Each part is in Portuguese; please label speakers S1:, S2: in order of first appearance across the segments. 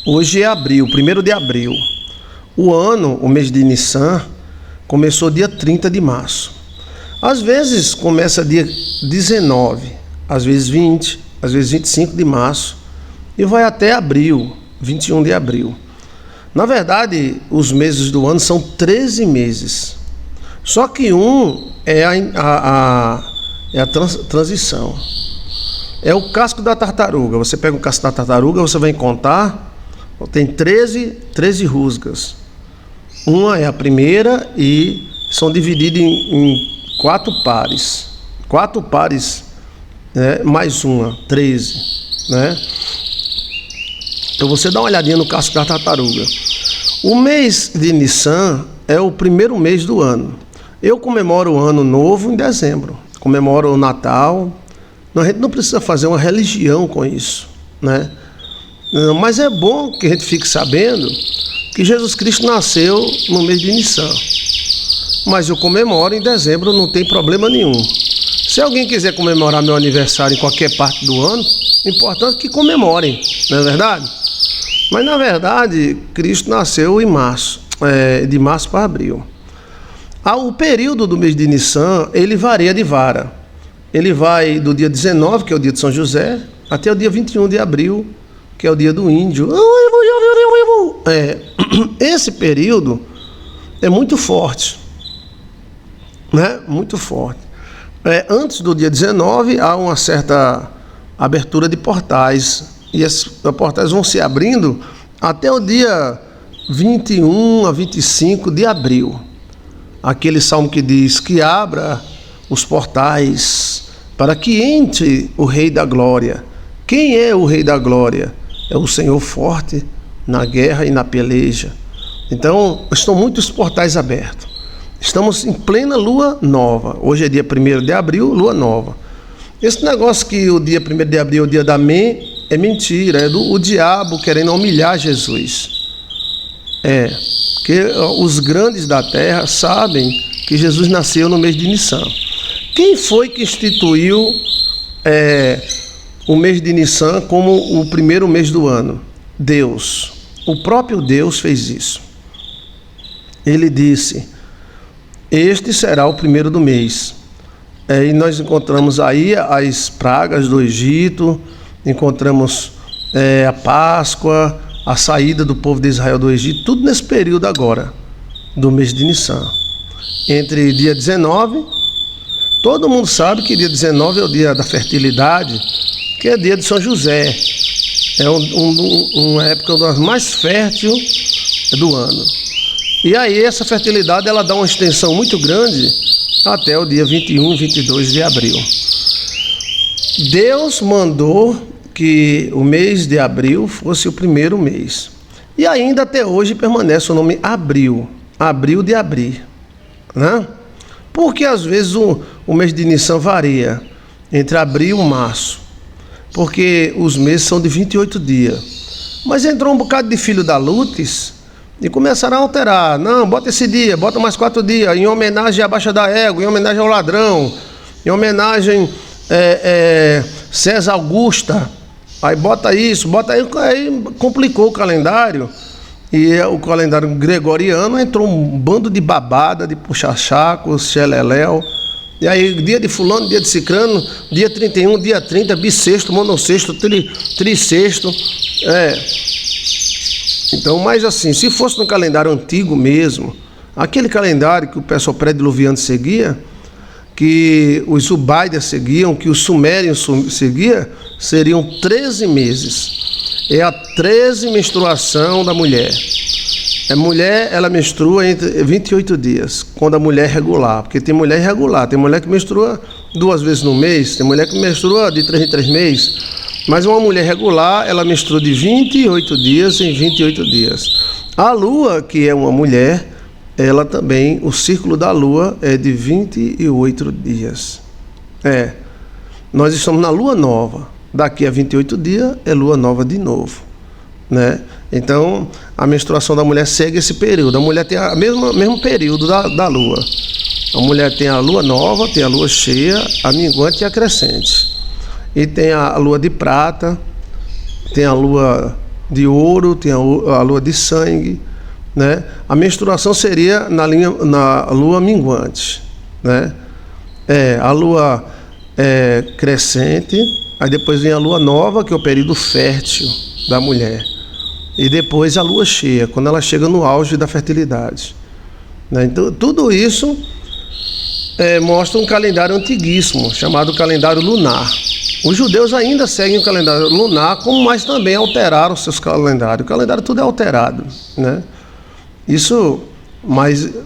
S1: Hoje é abril, 1º de abril. O ano, o mês de Nissan, começou dia 30 de março. Às vezes começa dia 19, às vezes 20, às vezes 25 de março e vai até abril, 21 de abril. Na verdade, os meses do ano são 13 meses. Só que um é a transição. É o casco da tartaruga. Você pega o casco da tartaruga, você vai contar, tem 13 rusgas. Uma é a primeira e são divididas em 4 pares. 4 pares, né, mais uma, 13. Né? Então você dá uma olhadinha no casco da tartaruga. O mês de Nissan é o primeiro mês do ano. Eu comemoro o Ano Novo em dezembro. Comemoro o Natal. A gente não precisa fazer uma religião com isso, né? Mas é bom que a gente fique sabendo que Jesus Cristo nasceu no mês de Nissan. Mas eu comemoro em dezembro, não tem problema nenhum. Se alguém quiser comemorar meu aniversário em qualquer parte do ano, o importante é que comemorem, não é verdade? Mas na verdade, Cristo nasceu em março, de março para abril. O período do mês de Nissan, ele varia de vara. Ele vai do dia 19, que é o dia de São José, até o dia 21 de abril, que é o dia do índio. Esse período é muito forte, né? Muito forte. Antes do dia 19, há uma certa abertura de portais, e esses portais vão se abrindo até o dia 21 a 25 de abril. Aquele salmo que diz que abra os portais para que entre o Rei da Glória. Quem é o Rei da Glória? É o Senhor forte na guerra e na peleja. Então, estão muitos portais abertos. Estamos em plena lua nova. Hoje é dia 1º de abril, lua nova. Esse negócio que o dia 1º de abril é o dia da é mentira, é o diabo querendo humilhar Jesus. Porque os grandes da terra sabem que Jesus nasceu no mês de Nissan. Quem foi que instituiu o mês de Nissan como o primeiro mês do ano? Deus. O próprio Deus fez isso. Ele disse: este será o primeiro do mês. E nós encontramos aí as pragas do Egito, encontramos a Páscoa, a saída do povo de Israel do Egito, tudo nesse período agora, do mês de Nissan. Entre dia 19, todo mundo sabe que dia 19 é o dia da fertilidade, que é dia de São José. É uma época das mais férteis do ano. E aí essa fertilidade ela dá uma extensão muito grande até o dia 21, 22 de abril. Deus mandou que o mês de abril fosse o primeiro mês. E ainda até hoje permanece o nome abril. Abril de abrir. Né? Porque às vezes o mês de Nissan varia entre abril e março. Porque os meses são de 28 dias. Mas entrou um bocado de filho da Lutes e começaram a alterar. Não, bota esse dia, bota mais 4 dias, em homenagem à Baixa da Égua, em homenagem ao ladrão, em homenagem César Augusta. Aí bota isso, aí complicou o calendário. E o calendário gregoriano entrou um bando de babada, de puxa-saco, xeleléu. E aí, dia de fulano, dia de cicrano, dia 31, dia 30, bissexto, monossexto, trissexto. Então, mas assim, se fosse no calendário antigo mesmo, aquele calendário que o pessoal pré-diluviano seguia, que os Ubaidas seguiam, que os Sumérios seguiam, seriam 13 meses. É a 13 menstruação da mulher. A mulher, ela menstrua entre 28 dias, quando a mulher é regular. Porque tem mulher irregular, tem mulher que menstrua 2 vezes no mês, tem mulher que menstrua de 3 em 3 meses. Mas uma mulher regular, ela menstrua de 28 dias em 28 dias. A lua, que é uma mulher, ela também, o círculo da lua é de 28 dias. Nós estamos na lua nova. Daqui a 28 dias é lua nova de novo, né? Então, a menstruação da mulher segue esse período. A mulher tem o mesmo período da lua. A mulher tem a lua nova, tem a lua cheia, a minguante e a crescente. E tem a lua de prata, tem a lua de ouro, tem a lua de sangue, né? A menstruação seria na lua minguante, né? A lua crescente, aí depois vem a lua nova, que é o período fértil da mulher, e depois a lua cheia, quando ela chega no auge da fertilidade, né? Então, tudo isso mostra um calendário antiguíssimo, chamado calendário lunar. Os judeus ainda seguem o calendário lunar, mas também alteraram seus calendários. O calendário tudo é alterado, né? Isso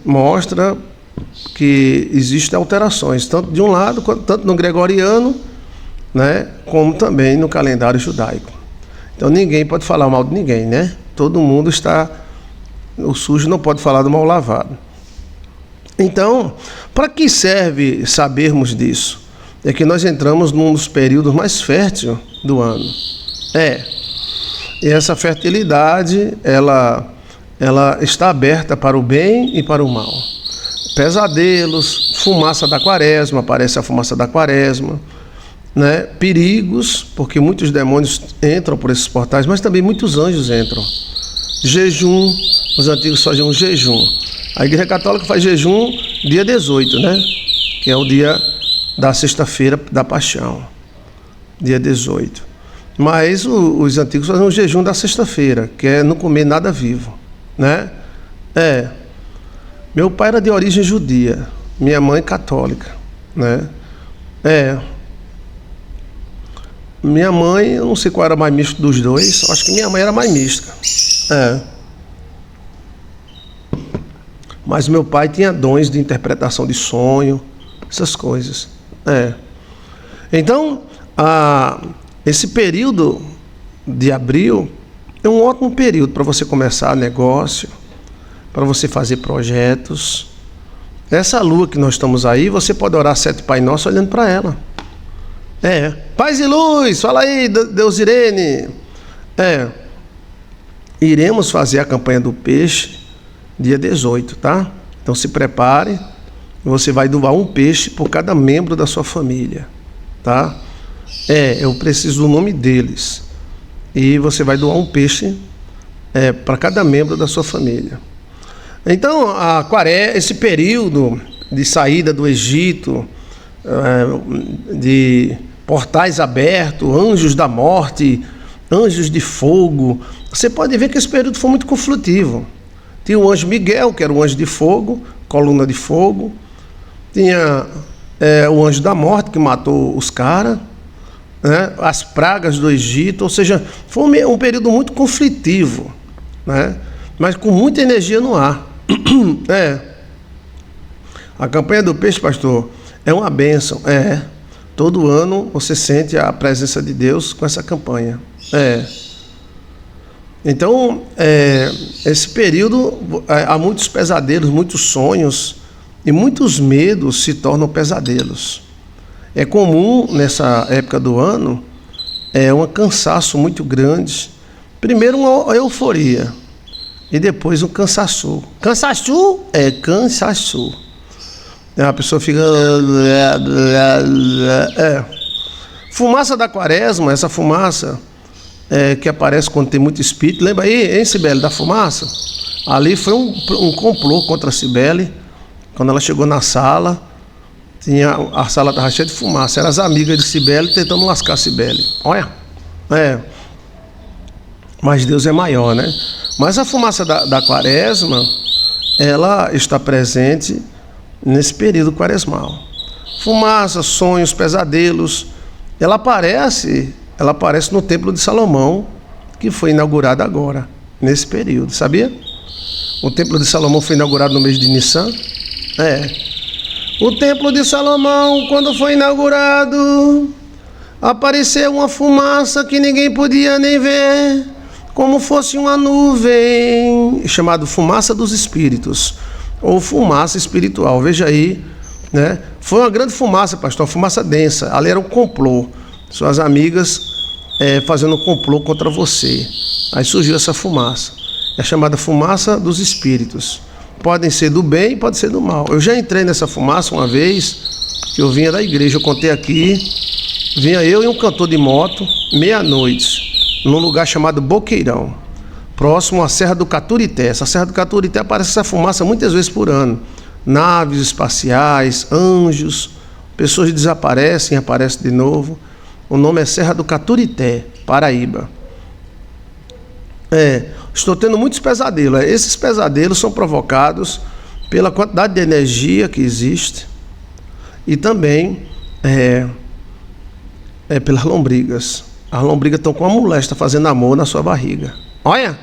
S1: mostra que existem alterações, tanto de um lado, tanto no gregoriano, né, como também no calendário judaico. Então ninguém pode falar mal de ninguém, né? Todo mundo está... O sujo não pode falar do mal lavado. Então, para que serve sabermos disso? É que nós entramos num dos períodos mais férteis do ano. E essa fertilidade, ela está aberta para o bem e para o mal. Pesadelos, fumaça da quaresma, aparece a fumaça da quaresma, né? Perigos, porque muitos demônios entram por esses portais, mas também muitos anjos entram. Jejum, os antigos faziam jejum. A Igreja Católica faz jejum dia 18, né? Que é o dia da sexta-feira da Paixão, dia 18. Mas os antigos faziam um jejum da sexta-feira, que é não comer nada vivo, né? Meu pai era de origem judia, minha mãe católica, né? Minha mãe, eu não sei qual era mais misto dos dois, acho que minha mãe era mais mística. Mas meu pai tinha dons de interpretação de sonho, essas coisas. Então, esse período de abril é um ótimo período para você começar negócio, para você fazer projetos. Essa lua que nós estamos aí, você pode orar 7 Pai Nosso olhando para ela. Paz e luz, fala aí, Deus Irene. Iremos fazer a campanha do peixe dia 18, tá? Então se prepare, você vai doar um peixe por cada membro da sua família, tá? Eu preciso do nome deles. E você vai doar um peixe para cada membro da sua família. Então, esse período de saída do Egito, de portais abertos, anjos da morte, anjos de fogo, você pode ver que esse período foi muito conflitivo. Tinha o anjo Miguel, que era o anjo de fogo, coluna de fogo. Tinha o anjo da morte, que matou os caras, né? As pragas do Egito, ou seja, foi um período muito conflitivo, né? Mas com muita energia no ar. A campanha do peixe, pastor, é uma bênção. Todo ano você sente a presença de Deus com essa campanha. Então, esse período, há muitos pesadelos, muitos sonhos, e muitos medos se tornam pesadelos. É comum nessa época do ano, um cansaço muito grande. Primeiro uma euforia, e depois um cansaço. Cansaço? Cansaço. A pessoa fica... Fumaça da quaresma, essa fumaça que aparece quando tem muito espírito. Lembra aí, hein, Cibele, da fumaça? Ali foi um complô contra a Cibele. Quando ela chegou na sala, a sala estava cheia de fumaça. Eram as amigas de Cibele tentando lascar a Cibele. Olha, mas Deus é maior, né? Mas a fumaça da quaresma, ela está presente nesse período quaresmal. Fumaça, sonhos, pesadelos. Ela aparece no Templo de Salomão, que foi inaugurado agora, nesse período, sabia? O Templo de Salomão foi inaugurado no mês de Nissan. O Templo de Salomão, quando foi inaugurado, apareceu uma fumaça que ninguém podia nem ver, como fosse uma nuvem, chamada fumaça dos espíritos, ou fumaça espiritual. Veja aí, né? Foi uma grande fumaça, pastor, uma fumaça densa. Ali era um complô, suas amigas fazendo um complô contra você. Aí surgiu essa fumaça, é chamada fumaça dos espíritos. Podem ser do bem, pode ser do mal. Eu já entrei nessa fumaça uma vez, que eu vinha da igreja, eu contei aqui, vinha eu e um cantor de moto, meia-noite. num lugar chamado Boqueirão, próximo à Serra do Caturité. Essa Serra do Caturité aparece essa fumaça muitas vezes por ano. Naves espaciais, anjos, pessoas desaparecem, aparecem de novo. O nome é Serra do Caturité, Paraíba. Estou tendo muitos pesadelos. Esses pesadelos são provocados pela quantidade de energia que existe e também pelas lombrigas. As lombrigas estão com uma molesta fazendo amor na sua barriga. Olha,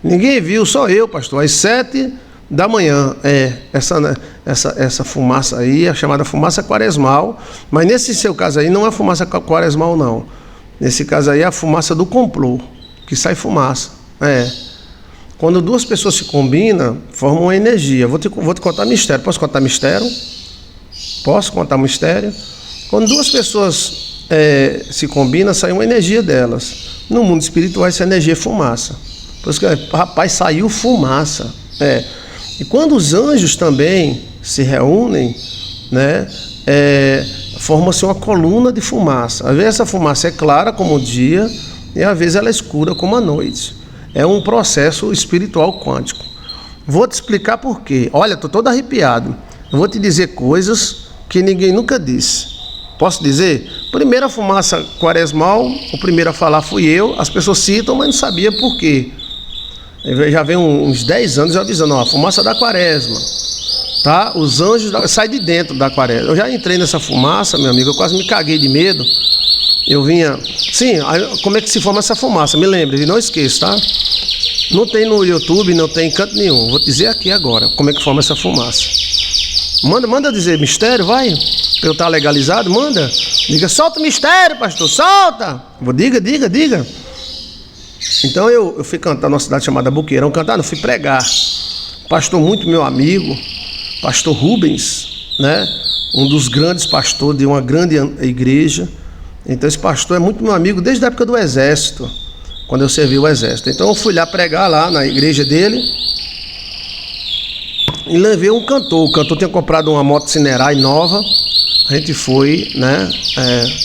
S1: ninguém viu, só eu, pastor. Às 7 da manhã, essa fumaça aí é chamada fumaça quaresmal, mas nesse seu caso aí não é fumaça quaresmal, não. Nesse caso aí é a fumaça do complô, que sai fumaça. Quando duas pessoas se combinam, formam uma energia. Vou te contar mistério. Posso contar mistério? Posso contar mistério? Quando duas pessoas se combinam, sai uma energia delas. No mundo espiritual, essa energia é fumaça. Por isso que, rapaz, saiu fumaça. E quando os anjos também se reúnem, né, forma-se uma coluna de fumaça. Às vezes essa fumaça é clara como o dia e às vezes ela é escura como a noite. É um processo espiritual quântico. Vou te explicar por quê. Olha, estou todo arrepiado. Eu vou te dizer coisas que ninguém nunca disse. Posso dizer? Primeiro a fumaça quaresmal, o primeiro a falar fui eu. As pessoas citam, mas não sabia por quê. Já vem uns 10 anos avisando, a fumaça da quaresma. Tá? Os anjos saem de dentro da quaresma. Eu já entrei nessa fumaça, meu amigo, eu quase me caguei de medo. Eu vinha... Sim, como é que se forma essa fumaça? Me lembre, e não esqueça, tá? Não tem no YouTube, não tem em canto nenhum. Vou dizer aqui agora como é que forma essa fumaça. Manda dizer mistério, vai. Pra eu estar legalizado, manda. Diga, solta o mistério, pastor, solta. Diga. Então eu fui cantar numa cidade chamada Boqueirão. Cantar, não, fui pregar. Pastor muito meu amigo, pastor Rubens, né? Um dos grandes pastores de uma grande igreja. Então esse pastor é muito meu amigo desde a época do exército, quando eu servi o exército. Então eu fui lá pregar lá na igreja dele e levei um cantor. O cantor tinha comprado uma moto Cinerai nova. A gente foi, né,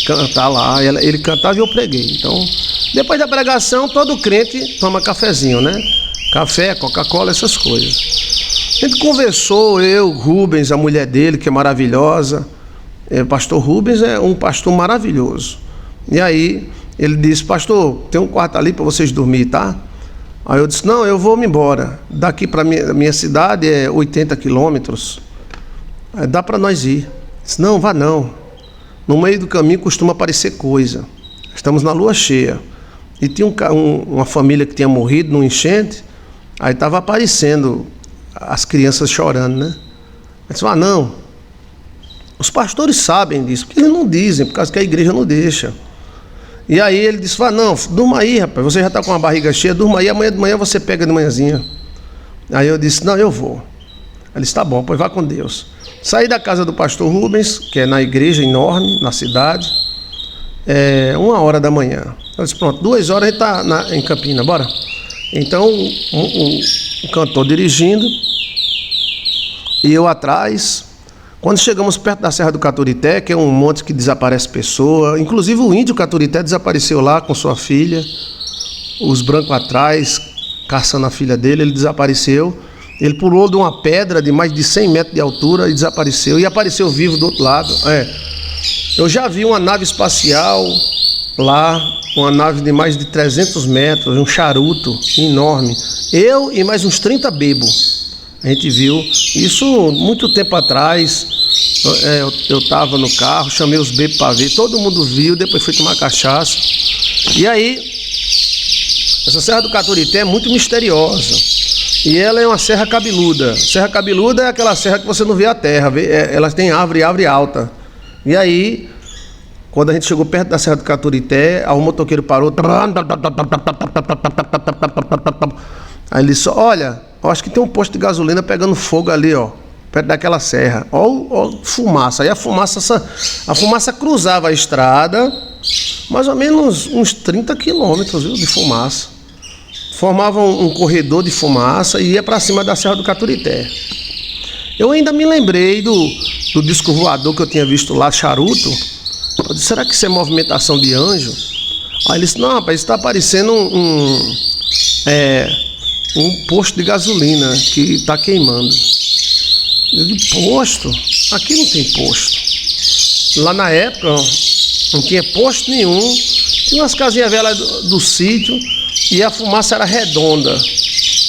S1: cantar lá. Ele cantava e eu preguei. Então, depois da pregação, todo crente toma cafezinho, né? Café, Coca-Cola, essas coisas. A gente conversou, eu, Rubens, a mulher dele, que é maravilhosa. O pastor Rubens é um pastor maravilhoso. E aí ele disse, pastor, tem um quarto ali para vocês dormir, tá? Aí eu disse, não, eu vou me embora. Daqui para minha cidade é 80 quilômetros. Dá para nós ir. Eu disse, não, vá não. No meio do caminho costuma aparecer coisa. Estamos na lua cheia. E tinha uma família que tinha morrido num enchente. Aí estava aparecendo as crianças chorando, né? Eu disse, não. Os pastores sabem disso, porque eles não dizem, por causa que a igreja não deixa. E aí ele disse, não, durma aí, rapaz, você já está com a barriga cheia, durma aí, amanhã de manhã você pega de manhãzinha. Aí eu disse, não, eu vou. Ele disse, tá bom, pois vá com Deus. Saí da casa do pastor Rubens, que é na igreja enorme, na cidade, 1h da manhã. Eu disse, pronto, 2h a gente está em Campina, bora. Então o cantor dirigindo, e eu atrás. Quando chegamos perto da Serra do Caturité, que é um monte que desaparece pessoa, inclusive o índio Caturité desapareceu lá com sua filha, os brancos atrás, caçando a filha dele, ele desapareceu. Ele pulou de uma pedra de mais de 100 metros de altura e desapareceu, e apareceu vivo do outro lado. Eu já vi uma nave espacial lá, uma nave de mais de 300 metros, um charuto enorme. Eu e mais uns 30 bebos. A gente viu isso muito tempo atrás. Eu estava no carro, chamei os bebês para ver, todo mundo viu, depois fui tomar cachaça. E aí, essa Serra do Caturité é muito misteriosa. E ela é uma serra cabeluda. Serra cabeluda é aquela serra que você não vê a terra, ela tem árvore alta. E aí, quando a gente chegou perto da Serra do Caturité, o motoqueiro parou. Aí ele disse, olha, eu acho que tem um posto de gasolina pegando fogo ali, ó, perto daquela serra. Ó, fumaça. Aí a fumaça cruzava a estrada, mais ou menos uns 30 quilômetros, viu, de fumaça. Formava um corredor de fumaça e ia para cima da Serra do Caturité. Eu ainda me lembrei do disco voador que eu tinha visto lá, charuto. Eu disse, será que isso é movimentação de anjo? Aí ele disse, não, rapaz, está parecendo um posto de gasolina que está queimando. Eu digo, posto? Aqui não tem posto. Lá na época não tinha posto nenhum. Tinha umas casinhas velhas do sítio e a fumaça era redonda.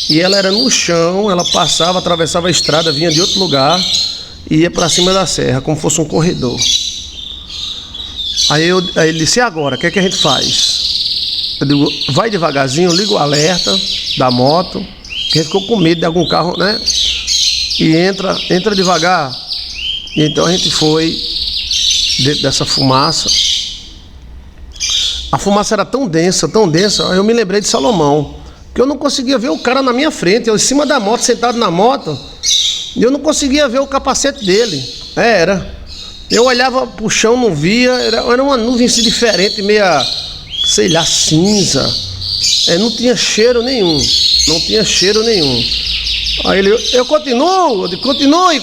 S1: E ela era no chão, ela passava, atravessava a estrada, vinha de outro lugar e ia para cima da serra, como fosse um corredor. Aí ele disse, e agora, o que é que a gente faz? Eu digo, vai devagarzinho, liga o alerta da moto, que a gente ficou com medo de algum carro, né? E entra devagar. E então a gente foi dentro dessa fumaça. A fumaça era tão densa, eu me lembrei de Salomão, que eu não conseguia ver o cara na minha frente, eu em cima da moto, sentado na moto, e eu não conseguia ver o capacete dele. Eu olhava pro chão, não via, era uma nuvem assim, diferente, meia, sei lá, cinza. Não tinha cheiro nenhum. Aí ele, eu continuo, eu digo, continue.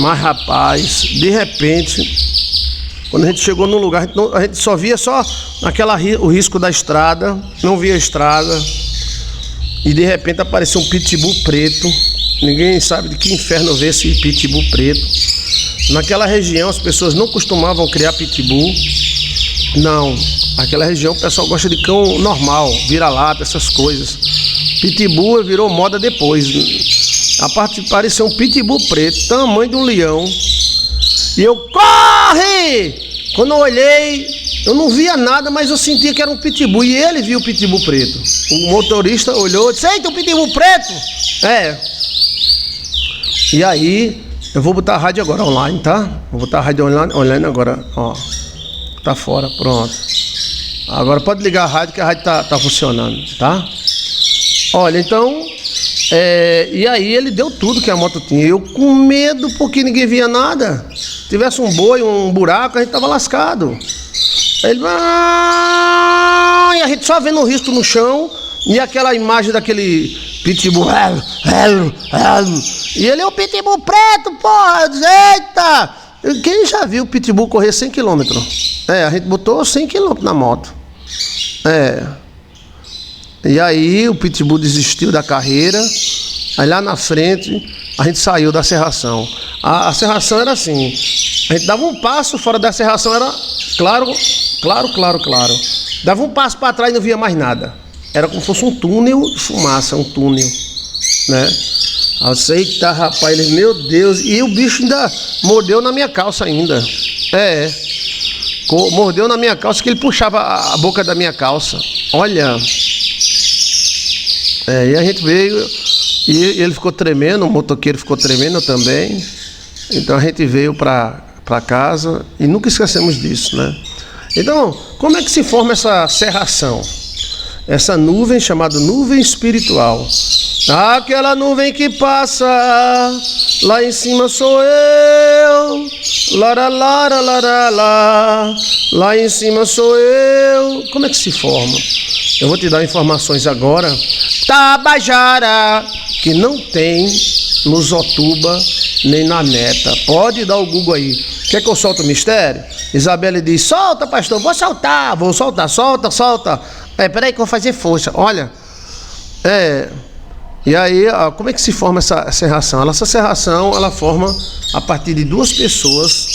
S1: Mas rapaz, de repente, quando a gente chegou num lugar, a gente só via o risco da estrada, não via a estrada. E de repente apareceu um pitbull preto. Ninguém sabe de que inferno veio esse pitbull preto. Naquela região as pessoas não costumavam criar pitbull. Não, naquela região o pessoal gosta de cão normal, vira-lata, essas coisas. Pitbull virou moda depois. Apareceu um pitbull preto, tamanho de um leão. E eu, corre! Quando eu olhei, eu não via nada, mas eu sentia que era um pitbull. E ele viu o pitbull preto. O motorista olhou e disse, eita, um pitbull preto! E aí, eu vou botar a rádio agora online, tá? Vou botar a rádio online agora, ó. Tá fora, pronto. Agora pode ligar a rádio, que a rádio tá funcionando, tá? Olha, então... e aí ele deu tudo que a moto tinha. Eu com medo, porque ninguém via nada. Se tivesse um boi, um buraco, a gente tava lascado. Aí ele... E a gente só vendo o risco no chão. E aquela imagem daquele pitbull. E ele é o pitbull preto, porra. Eu disse, eita! Quem já viu o pitbull correr 100 km? A gente botou 100 km na moto. E aí o pitbull desistiu da carreira. Aí lá na frente a gente saiu da serração. A serração era assim, a gente dava um passo fora da serração, era claro. Dava um passo para trás e não via mais nada. Era como se fosse um túnel de fumaça, um túnel, né? Eu sei que tá, rapaz, ele, meu Deus, e o bicho ainda mordeu na minha calça ainda. Mordeu na minha calça, que ele puxava a boca da minha calça. Olha. E a gente veio e ele ficou tremendo, o motoqueiro ficou tremendo também. Então a gente veio para casa e nunca esquecemos disso, né? Então, como é que se forma essa serração? Essa nuvem chamada nuvem espiritual. Aquela nuvem que passa, lá em cima sou eu, lá em cima sou eu. Como é que se forma? Eu vou te dar informações agora. Tabajara, que não tem no Zotuba nem na neta. Pode dar o Google aí. Quer que eu solte o mistério? Isabelle diz, solta, pastor, vou soltar, solta. Peraí que eu vou fazer força. Olha, e aí, como é que se forma essa serração? Essa serração, ela forma a partir de duas pessoas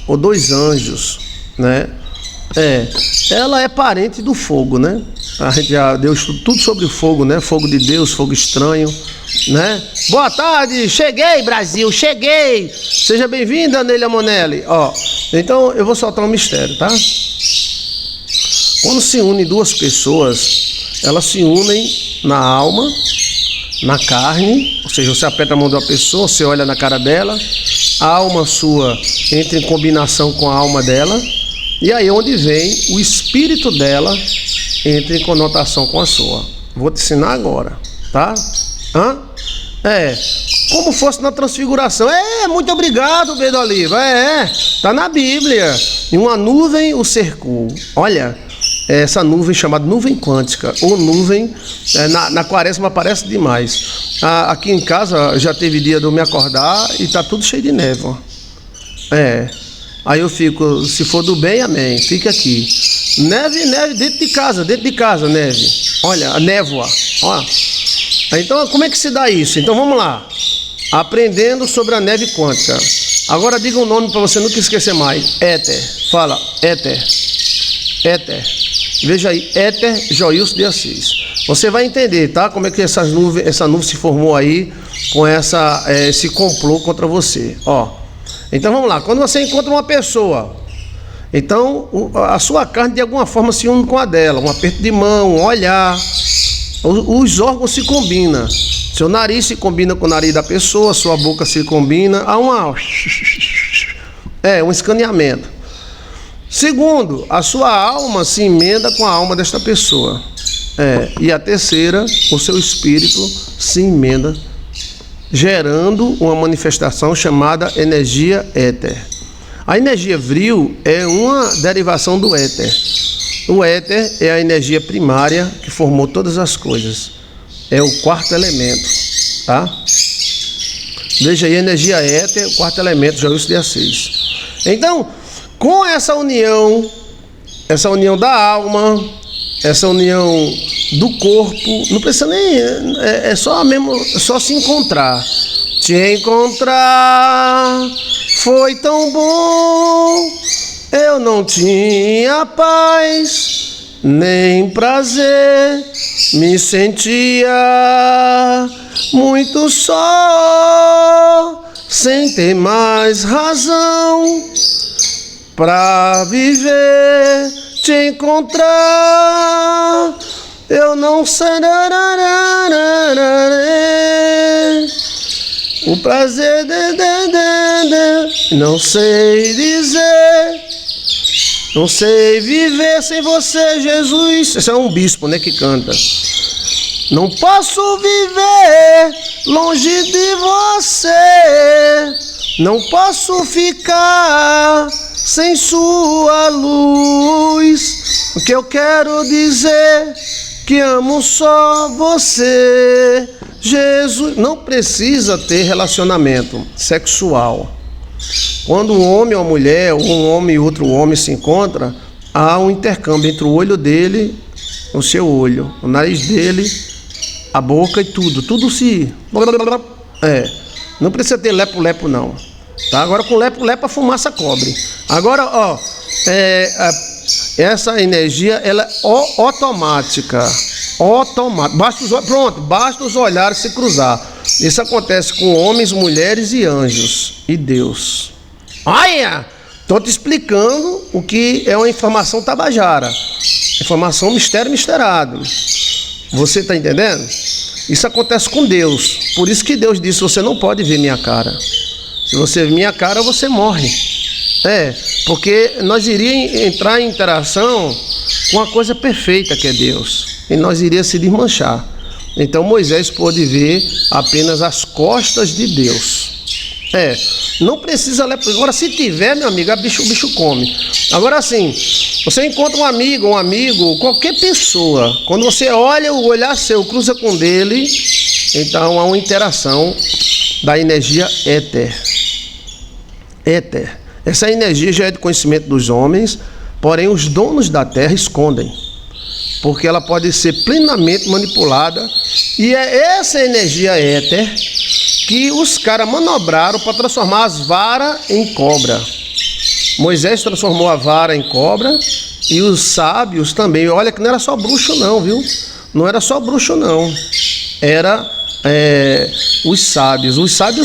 S1: ou dois anjos, né? Ela é parente do fogo, né? A gente já deu tudo sobre o fogo, né? Fogo de Deus, fogo estranho, né? Boa tarde, cheguei, Brasil, cheguei! Seja bem-vinda, Neila Monelli. Então eu vou soltar um mistério, tá? Quando se unem duas pessoas, elas se unem na alma, na carne, ou seja, você aperta a mão de uma pessoa, você olha na cara dela, a alma sua entra em combinação com a alma dela, e aí onde vem o espírito dela entra em conotação com a sua. Vou te ensinar agora, tá? Como fosse na transfiguração. Muito obrigado, Pedro Oliva. Tá na Bíblia. E uma nuvem o cercou. Olha, essa nuvem chamada nuvem quântica, ou nuvem, na quaresma aparece demais. Aqui em casa já teve dia de eu me acordar e tá tudo cheio de neve, ó. Aí eu fico, se for do bem, amém, fica aqui. Neve, dentro de casa, neve. Olha, a névoa. Ó. Então, como é que se dá isso? Então, vamos lá. Aprendendo sobre a neve quântica. Agora, diga um nome para você nunca esquecer mais. Éter. Fala, éter. Éter. Veja aí, éter Joilson de Assis. Você vai entender, tá? Como é que essa nuvem se formou aí com esse complô contra você. Ó. Então, vamos lá. Quando você encontra uma pessoa... Então, a sua carne de alguma forma se une com a dela, um aperto de mão, um olhar, os órgãos se combinam. Seu nariz se combina com o nariz da pessoa, sua boca se combina, há um escaneamento. Segundo, a sua alma se emenda com a alma desta pessoa. E a terceira, o seu espírito se emenda, gerando uma manifestação chamada energia éter. A energia vril é uma derivação do éter. O éter é a energia primária que formou todas as coisas. É o quarto elemento, tá? Veja aí, energia éter, o quarto elemento, Joilson de Assis. Então, com essa união da alma, essa união do corpo, não precisa nem... É só se encontrar. Te encontrar foi tão bom, eu não tinha paz, nem prazer, me sentia muito só, sem ter mais razão pra viver, te encontrar, eu não sei. O prazer, não sei dizer, não sei viver sem você, Jesus. Esse é um bispo, né, que canta. Não posso viver longe de você, não posso ficar sem sua luz. O que eu quero dizer, que amo só você, Jesus. Não precisa ter relacionamento sexual. Quando um homem ou uma mulher, ou um homem e outro homem se encontram, há um intercâmbio entre o olho dele, o seu olho, o nariz dele, a boca e tudo. Tudo se... Não precisa ter lepo-lepo não. Tá? Agora com lepo-lepo a fumaça cobre. Agora, ó, essa energia, ela é automática. Basta os olhares se cruzar. Isso acontece com homens, mulheres e anjos e Deus. Olha, estou te explicando o que é uma informação tabajara, informação mistério misterado. Você está entendendo? Isso acontece com Deus. Por isso que Deus disse: você não pode ver minha cara. Se você ver minha cara, você morre. Porque nós iríamos entrar em interação com a coisa perfeita que é Deus, e nós iríamos se desmanchar. Então Moisés pôde ver apenas as costas de Deus. Não precisa ler. Agora, se tiver, meu amigo, o bicho come. Agora, assim, você encontra um amigo, qualquer pessoa, quando você olha, o olhar seu cruza com dele, então há uma interação da energia éter. Essa energia já é de conhecimento dos homens, porém os donos da terra escondem, porque ela pode ser plenamente manipulada, e é essa energia éter que os caras manobraram para transformar as varas em cobra. Moisés transformou a vara em cobra, e os sábios também. Olha que não era só bruxo não, viu? Não era só bruxo não, era... os sábios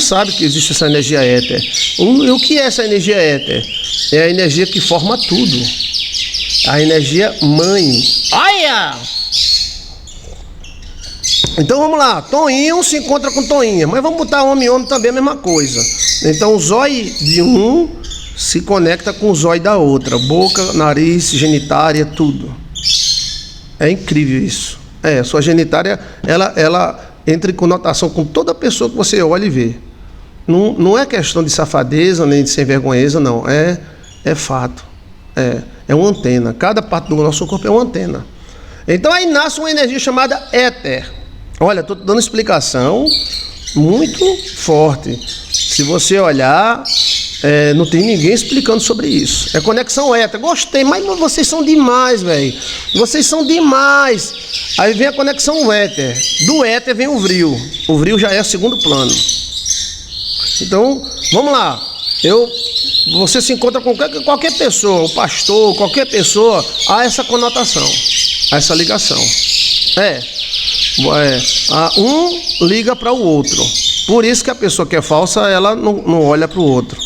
S1: sabem que existe essa energia éter. O que é essa energia éter? É a energia que forma tudo, a energia mãe. Olha! Então vamos lá, Toinho se encontra com Toinha, mas vamos botar homem e homem também a mesma coisa. Então o zóio de um se conecta com o zóio da outra, boca, nariz, genitária, tudo. É incrível isso. Sua genitária, ela entra em conotação com toda pessoa que você olha e vê. Não é questão de safadeza nem de sem vergonheza, não. É fato. É uma antena. Cada parte do nosso corpo é uma antena. Então aí nasce uma energia chamada éter. Olha, estou dando explicação muito forte. Se você olhar, não tem ninguém explicando sobre isso. É conexão éter. Gostei, mas vocês são demais, velho. Vocês são demais. Aí vem a conexão éter. Do éter vem o vril. O vril já é o segundo plano. Então, vamos lá. Você se encontra com qualquer pessoa, o pastor, qualquer pessoa, há essa conotação, há essa ligação. Um liga para o outro. Por isso que a pessoa que é falsa, ela não olha para o outro,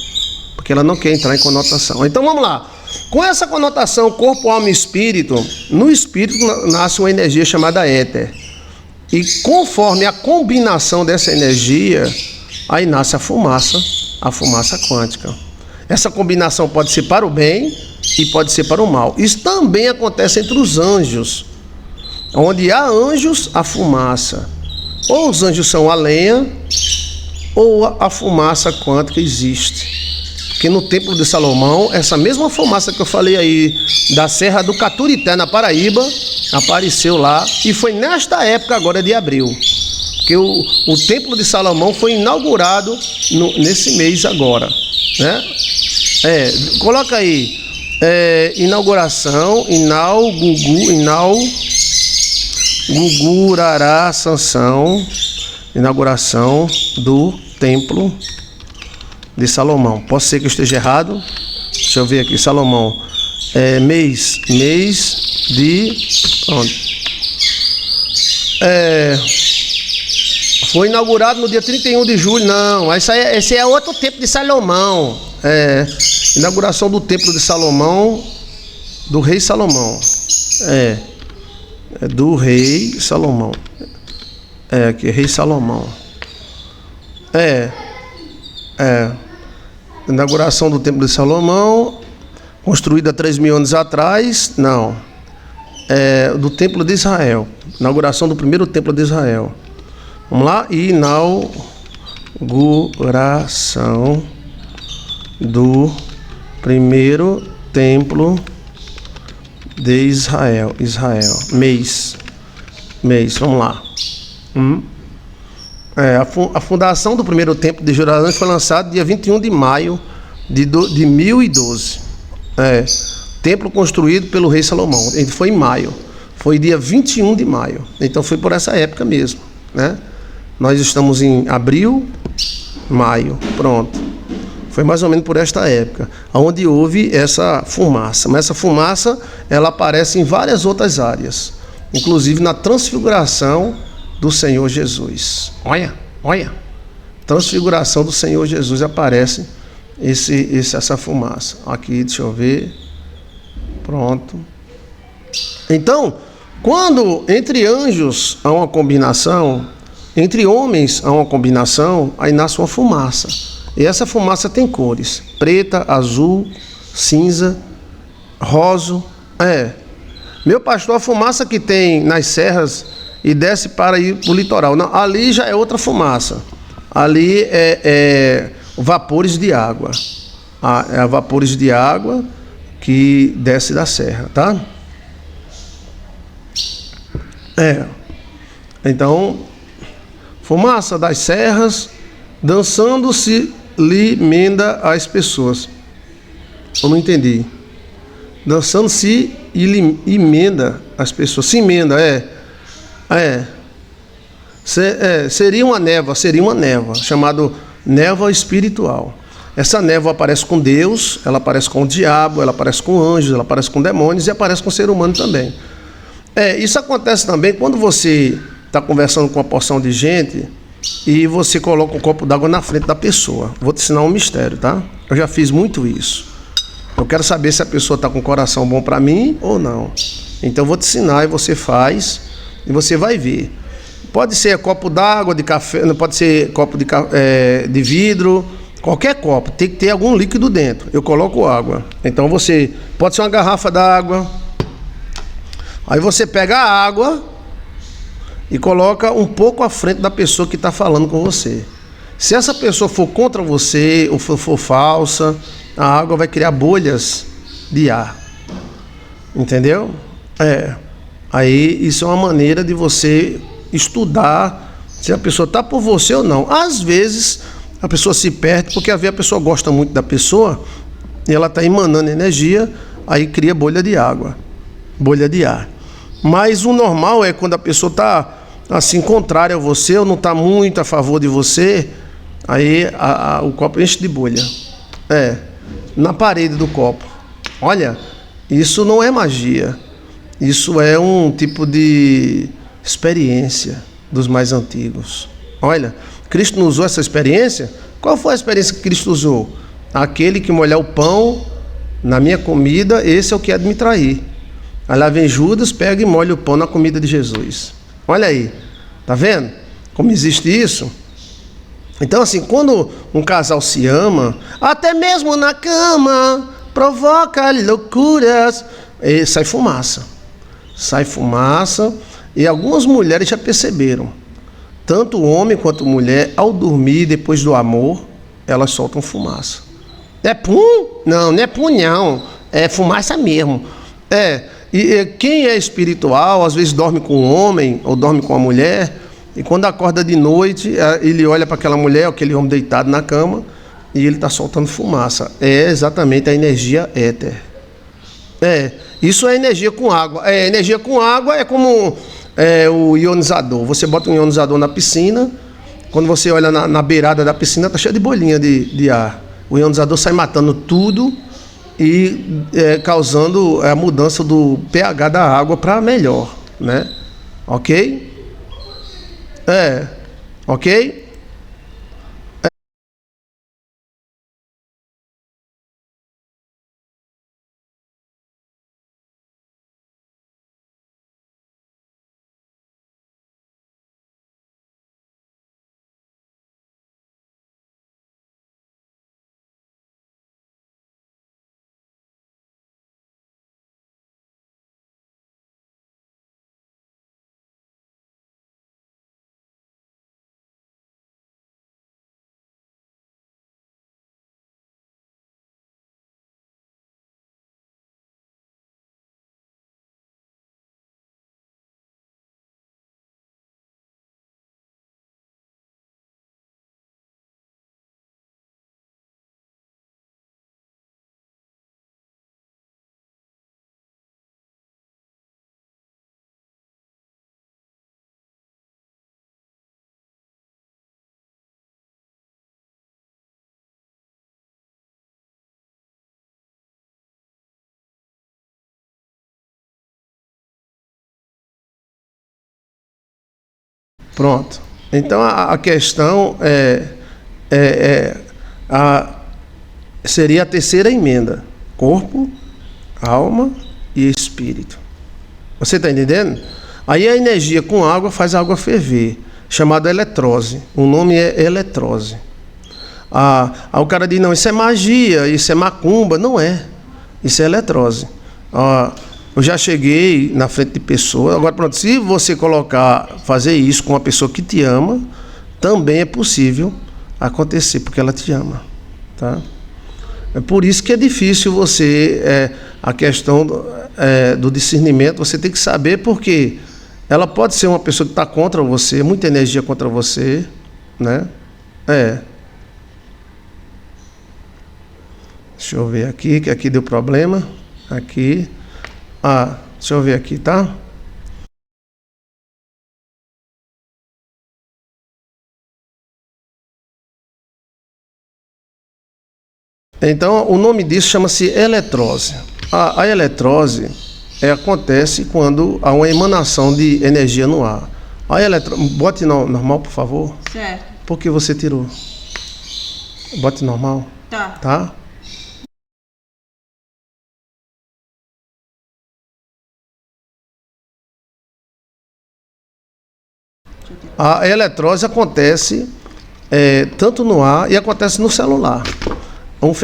S1: porque ela não quer entrar em conotação. Então vamos lá. Com essa conotação corpo, alma e espírito, no espírito nasce uma energia chamada éter. E conforme a combinação dessa energia, aí nasce a fumaça quântica. Essa combinação pode ser para o bem e pode ser para o mal. Isso também acontece entre os anjos. Onde há anjos, há fumaça. Ou os anjos são a lenha, ou a fumaça quântica existe. Porque no Templo de Salomão, essa mesma fumaça que eu falei aí, da Serra do Caturité, na Paraíba, apareceu lá. E foi nesta época agora de abril. Porque o Templo de Salomão foi inaugurado nesse mês agora, né? Coloca aí, inauguração, Gugurará Sanção, inauguração do Templo de Salomão. Pode ser que eu esteja errado. Deixa eu ver aqui, Salomão. Mês de... Pronto. Foi inaugurado no dia 31 de julho. Não, esse é outro Templo de Salomão. Inauguração do Templo de Salomão, do rei Salomão. Do rei Salomão. Aqui, rei Salomão. Inauguração do Templo de Salomão, construída há 3.000 anos atrás. Não. Do Templo de Israel. Inauguração do primeiro Templo de Israel. Vamos lá. Inauguração do primeiro Templo de Israel. Mês. Vamos lá. A fundação do primeiro Templo de Jerusalém foi lançada dia 21 de maio de 1012. Templo construído pelo rei Salomão. Ele foi em maio. Foi dia 21 de maio. Então foi por essa época mesmo, né? Nós estamos em abril, maio. Pronto. Foi mais ou menos por esta época, onde houve essa fumaça. Mas essa fumaça, ela aparece em várias outras áreas, inclusive na transfiguração do Senhor Jesus. Olha. Transfiguração do Senhor Jesus aparece essa fumaça. Aqui, deixa eu ver. Pronto. Então, quando entre anjos há uma combinação, entre homens há uma combinação, aí nasce uma fumaça. E essa fumaça tem cores: preta, azul, cinza, rosa. Meu pastor, a fumaça que tem nas serras e desce para ir para o litoral. Não, ali já é outra fumaça. Ali é vapores de água. Vapores de água que desce da serra, tá? Então, fumaça das serras dançando-se limenda as pessoas. Eu não entendi. Dançando-se emenda as pessoas. Se emenda, seria uma névoa, chamada névoa espiritual. Essa névoa aparece com Deus, ela aparece com o diabo, ela aparece com anjos, ela aparece com demônios e aparece com o ser humano também. Isso acontece também quando você está conversando com uma porção de gente e você coloca um copo d'água na frente da pessoa. Vou te ensinar um mistério, tá? Eu já fiz muito isso. Eu quero saber se a pessoa está com o coração bom para mim ou não. Então eu vou te ensinar e você faz e você vai ver. Pode ser copo d'água, de café, não pode ser copo de vidro, qualquer copo, tem que ter algum líquido dentro. Eu coloco água. Então você pode ser uma garrafa d'água. Aí você pega a água e coloca um pouco à frente da pessoa que está falando com você. Se essa pessoa for contra você ou for falsa, a água vai criar bolhas de ar. Entendeu? Aí isso é uma maneira de você estudar se a pessoa está por você ou não. Às vezes A pessoa se perde porque às vezes a pessoa gosta muito da pessoa e ela está emanando energia, aí cria bolha de água, bolha de ar. Mas o normal é quando a pessoa está assim contrária a você ou não está muito a favor de você, aí o copo enche de bolha. Na parede do copo. Olha, isso não é magia. Isso é um tipo de experiência dos mais antigos. Olha, Cristo não usou essa experiência? Qual foi a experiência que Cristo usou? Aquele que molhar o pão na minha comida, esse é o que é de me trair. Aí lá vem Judas, pega e molha o pão na comida de Jesus. Olha aí, tá vendo como existe isso? Então assim, quando um casal se ama, até mesmo na cama, provoca loucuras, e sai fumaça. Sai fumaça, e algumas mulheres já perceberam. Tanto o homem quanto a mulher, ao dormir depois do amor, elas soltam fumaça. É pum? Não, não é pum não. É fumaça mesmo. E quem é espiritual, às vezes dorme com um homem ou dorme com uma mulher, e quando acorda de noite, ele olha para aquela mulher, aquele homem deitado na cama, e ele está soltando fumaça. É exatamente a energia éter. Isso é energia com água. Energia com água é como o ionizador. Você bota um ionizador na piscina, quando você olha na beirada da piscina, está cheia de bolinha de ar. O ionizador sai matando tudo e causando a mudança do pH da água para melhor, né? Ok? Ok? Pronto. Então a questão seria a terceira emenda: corpo, alma e espírito. Você está entendendo? Aí a energia com água faz a água ferver, chamada eletrose. O nome é eletrose. Aí o cara diz: não, isso é magia, isso é macumba. Não é. Isso é eletrose. Eu já cheguei na frente de pessoas. Agora, pronto, se você fazer isso com uma pessoa que te ama, também é possível acontecer, porque ela te ama, tá? É por isso que é difícil você, a questão do discernimento, você tem que saber, porque ela pode ser uma pessoa que está contra você, muita energia contra você, né? Deixa eu ver aqui, que aqui deu problema. Aqui. Deixa eu ver aqui, tá? Então, o nome disso chama-se eletrose. A eletrose acontece quando há uma emanação de energia no ar. Bote normal, por favor.
S2: Certo.
S1: Por que você tirou? Bote normal. Tá? A eletrose acontece tanto no ar e acontece no celular.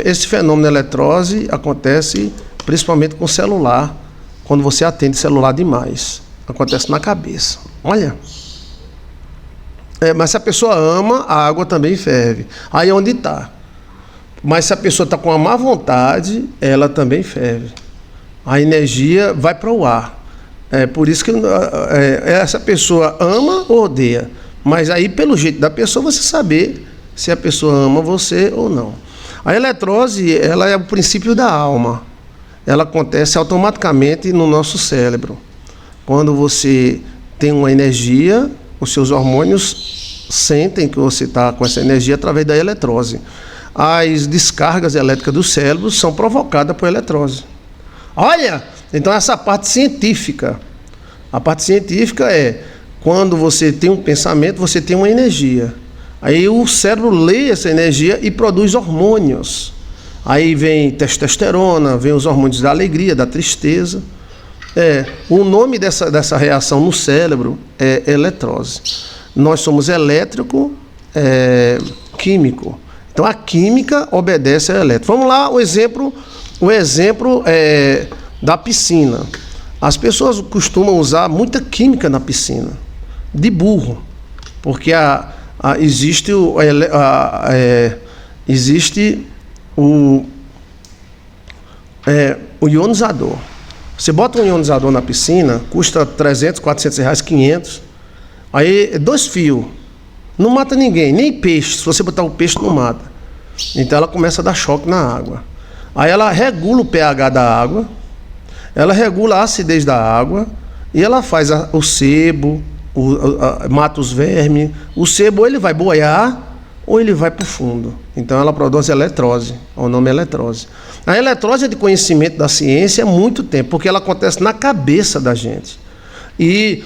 S1: Esse fenômeno de eletrose acontece principalmente com o celular, quando você atende celular demais. Acontece na cabeça. Olha. Mas se a pessoa ama, a água também ferve. Aí é onde está. Mas se a pessoa está com a má vontade, ela também ferve. A energia vai para o ar. Por isso que essa pessoa ama ou odeia. Mas aí, pelo jeito da pessoa, você saber se a pessoa ama você ou não. A eletrose, ela é o princípio da alma. Ela acontece automaticamente no nosso cérebro. Quando você tem uma energia, os seus hormônios sentem que você está com essa energia através da eletrose. As descargas elétricas do cérebro são provocadas por eletrose. Olha, então essa parte científica. A parte científica é, quando você tem um pensamento, você tem uma energia. Aí o cérebro lê essa energia e produz hormônios. Aí vem testosterona, vem os hormônios da alegria, da tristeza. O nome dessa reação no cérebro é eletrose. Nós somos elétrico, químico. Então a química obedece ao elétrico. Vamos lá, o exemplo da piscina. As pessoas costumam usar muita química na piscina, de burro, porque existe o ionizador. Você bota um ionizador na piscina, custa 300, 400 reais, 500. Aí 2 fios, não mata ninguém, nem peixe. Se você botar o peixe, não mata. Então ela começa a dar choque na água. Aí ela regula o pH da água, ela regula a acidez da água e ela faz o sebo, mata os vermes. O sebo ou ele vai boiar ou ele vai para o fundo. Então ela produz eletrose, o nome é eletrose. A eletrose é de conhecimento da ciência há muito tempo, porque ela acontece na cabeça da gente. E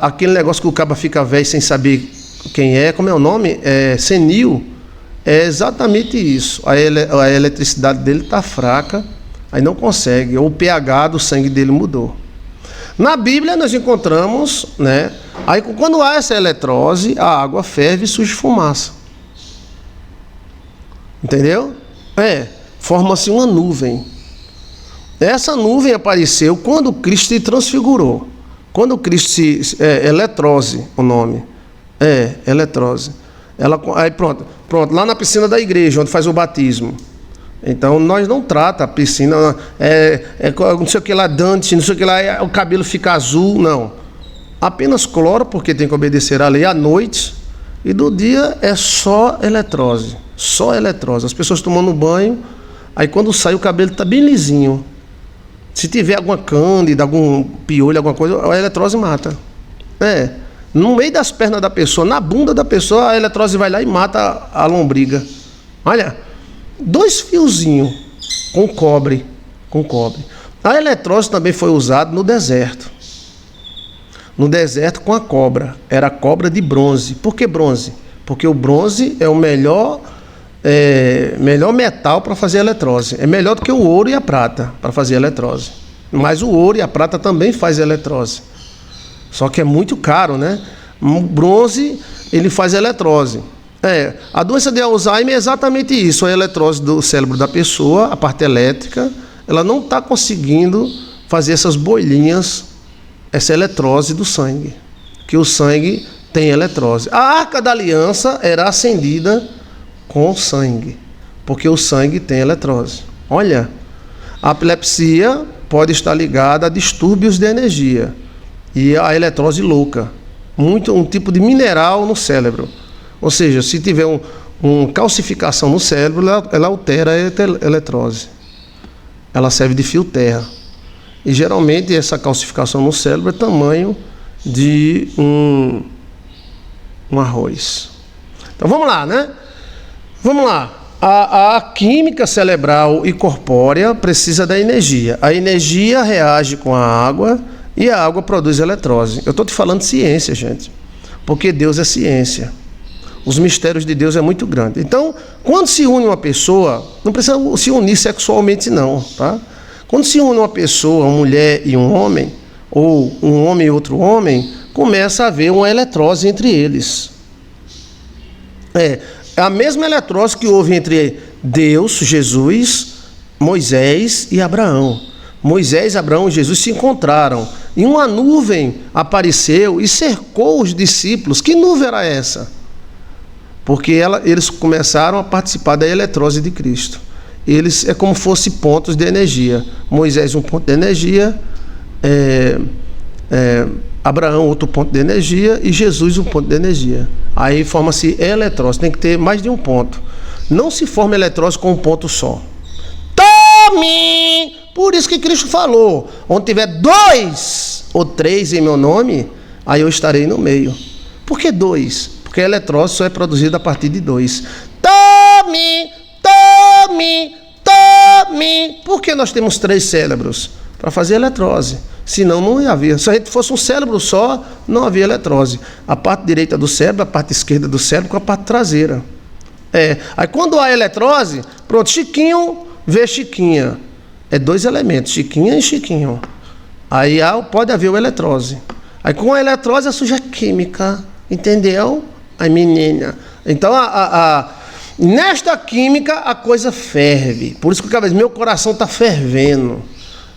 S1: aquele negócio que o caba fica velho sem saber quem é, como é o nome? Senil. É exatamente isso. A eletricidade dele está fraca, aí não consegue, ou o pH do sangue dele mudou. Na Bíblia nós encontramos, né? Aí quando há essa eletrose, a água ferve e surge fumaça. Entendeu? Forma-se uma nuvem. Essa nuvem apareceu quando Cristo se transfigurou. Quando Cristo eletrose, o nome. Eletrose. Aí pronto, lá na piscina da igreja, onde faz o batismo. Então nós não trata a piscina, não sei o que lá, Dante, não sei o que lá, o cabelo fica azul, não. Apenas cloro, porque tem que obedecer à lei à noite, e do dia é só eletrose. Só eletrose. As pessoas tomando banho, aí quando sai o cabelo está bem lisinho. Se tiver alguma cândida, algum piolho, alguma coisa, a eletrose mata. No meio das pernas da pessoa, na bunda da pessoa, a eletrose vai lá e mata a lombriga. Olha, 2 fiozinhos com cobre. A eletrose também foi usada no deserto. No deserto com a cobra. Era a cobra de bronze. Por que bronze? Porque o bronze é o melhor metal para fazer eletrose. É melhor do que o ouro e a prata para fazer eletrose. Mas o ouro e a prata também fazem eletrose. Só que é muito caro, né? O bronze, ele faz eletrose. A doença de Alzheimer é exatamente isso. A eletrose do cérebro da pessoa, a parte elétrica, ela não está conseguindo fazer essas bolinhas, essa eletrose do sangue. Que o sangue tem eletrose. A Arca da Aliança era acendida com sangue, porque o sangue tem eletrose. Olha, a epilepsia pode estar ligada a distúrbios de energia e a eletrose louca, um tipo de mineral no cérebro. Ou seja, se tiver uma calcificação no cérebro, ela altera a eletrose. Ela serve de fio terra. E geralmente essa calcificação no cérebro é tamanho de um arroz. Então vamos lá, né? Vamos lá. A química cerebral e corpórea precisa da energia. A energia reage com a água e a água produz eletrose. Eu estou te falando de ciência, gente, porque Deus é ciência. Os mistérios de Deus é muito grande. Então, quando se une uma pessoa, não precisa se unir sexualmente não, tá? Quando se une uma pessoa, uma mulher e um homem, ou um homem e outro homem, começa a haver uma eletrose entre eles. É a mesma eletrose que houve entre Deus, Jesus, Moisés e Abraão. Moisés, Abraão e Jesus se encontraram e uma nuvem apareceu e cercou os discípulos. Que nuvem era essa? Porque eles começaram a participar da eletrose de Cristo. Eles é como fosse pontos de energia. Moisés um ponto de energia, Abraão, outro ponto de energia, e Jesus, um ponto de energia. Aí forma-se eletrose. Tem que ter mais de um ponto. Não se forma eletrose com um ponto só. Tome! Por isso que Cristo falou: onde tiver 2 ou 3 em meu nome, aí eu estarei no meio. Por que 2? Porque a eletrose só é produzida a partir de 2. Tome! Tome! Tome! Por que nós temos 3 cérebros? Para fazer eletrose. Senão não ia haver. Se a gente fosse um cérebro só, não havia eletrose. A parte direita do cérebro, a parte esquerda do cérebro com a parte traseira. Aí quando há eletrose, pronto, Chiquinho vê Chiquinha. É 2 elementos, Chiquinha e Chiquinho. Aí pode haver o eletrose. Aí com a eletrose surge a química. Entendeu? A menina. Então nesta química a coisa ferve. Por isso que meu coração está fervendo.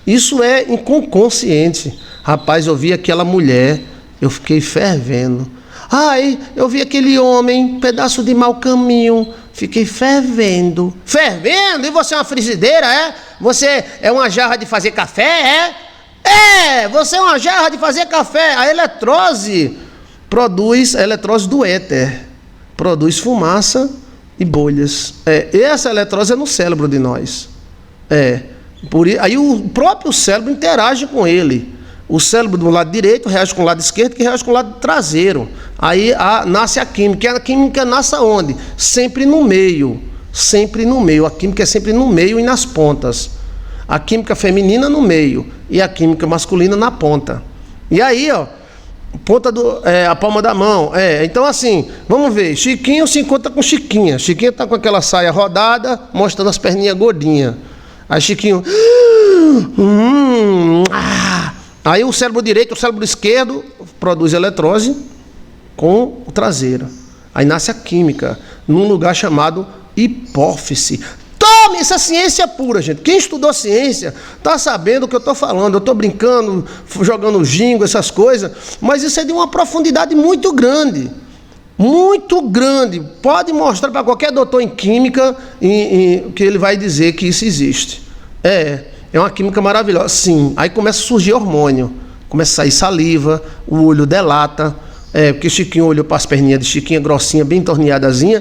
S1: Isso é inconsciente. Rapaz, eu vi aquela mulher, eu fiquei fervendo. Ai, eu vi aquele homem, pedaço de mau caminho, fiquei fervendo. Fervendo? E você é uma frigideira, é? Você é uma jarra de fazer café, é? Você é uma jarra de fazer café. A eletrose produz, a eletrose do éter, produz fumaça e bolhas. Essa eletrose é no cérebro de nós. Aí o próprio cérebro interage com ele. O cérebro do lado direito reage com o lado esquerdo, que reage com o lado traseiro. Aí nasce a química. E a química nasce aonde? Sempre no meio. Sempre no meio. A química é sempre no meio e nas pontas. A química feminina no meio e a química masculina na ponta. E aí, ponta a palma da mão. Então assim, vamos ver. Chiquinho se encontra com Chiquinha. Chiquinha está com aquela saia rodada, mostrando as perninhas gordinhas. Aí Chiquinho... Aí o cérebro direito, o cérebro esquerdo produz eletrose com o traseiro. Aí nasce a química, num lugar chamado hipófise. Tome essa ciência pura, gente. Quem estudou ciência está sabendo o que eu estou falando. Eu estou brincando, jogando jingo, essas coisas, mas isso é de uma profundidade muito grande. Muito grande. Pode mostrar para qualquer doutor em química que ele vai dizer que isso existe. É uma química maravilhosa. Sim. Aí começa a surgir hormônio. Começa a sair saliva, o olho delata. Porque Chiquinho olhou para as perninhas de Chiquinha, grossinha, bem torneadazinha.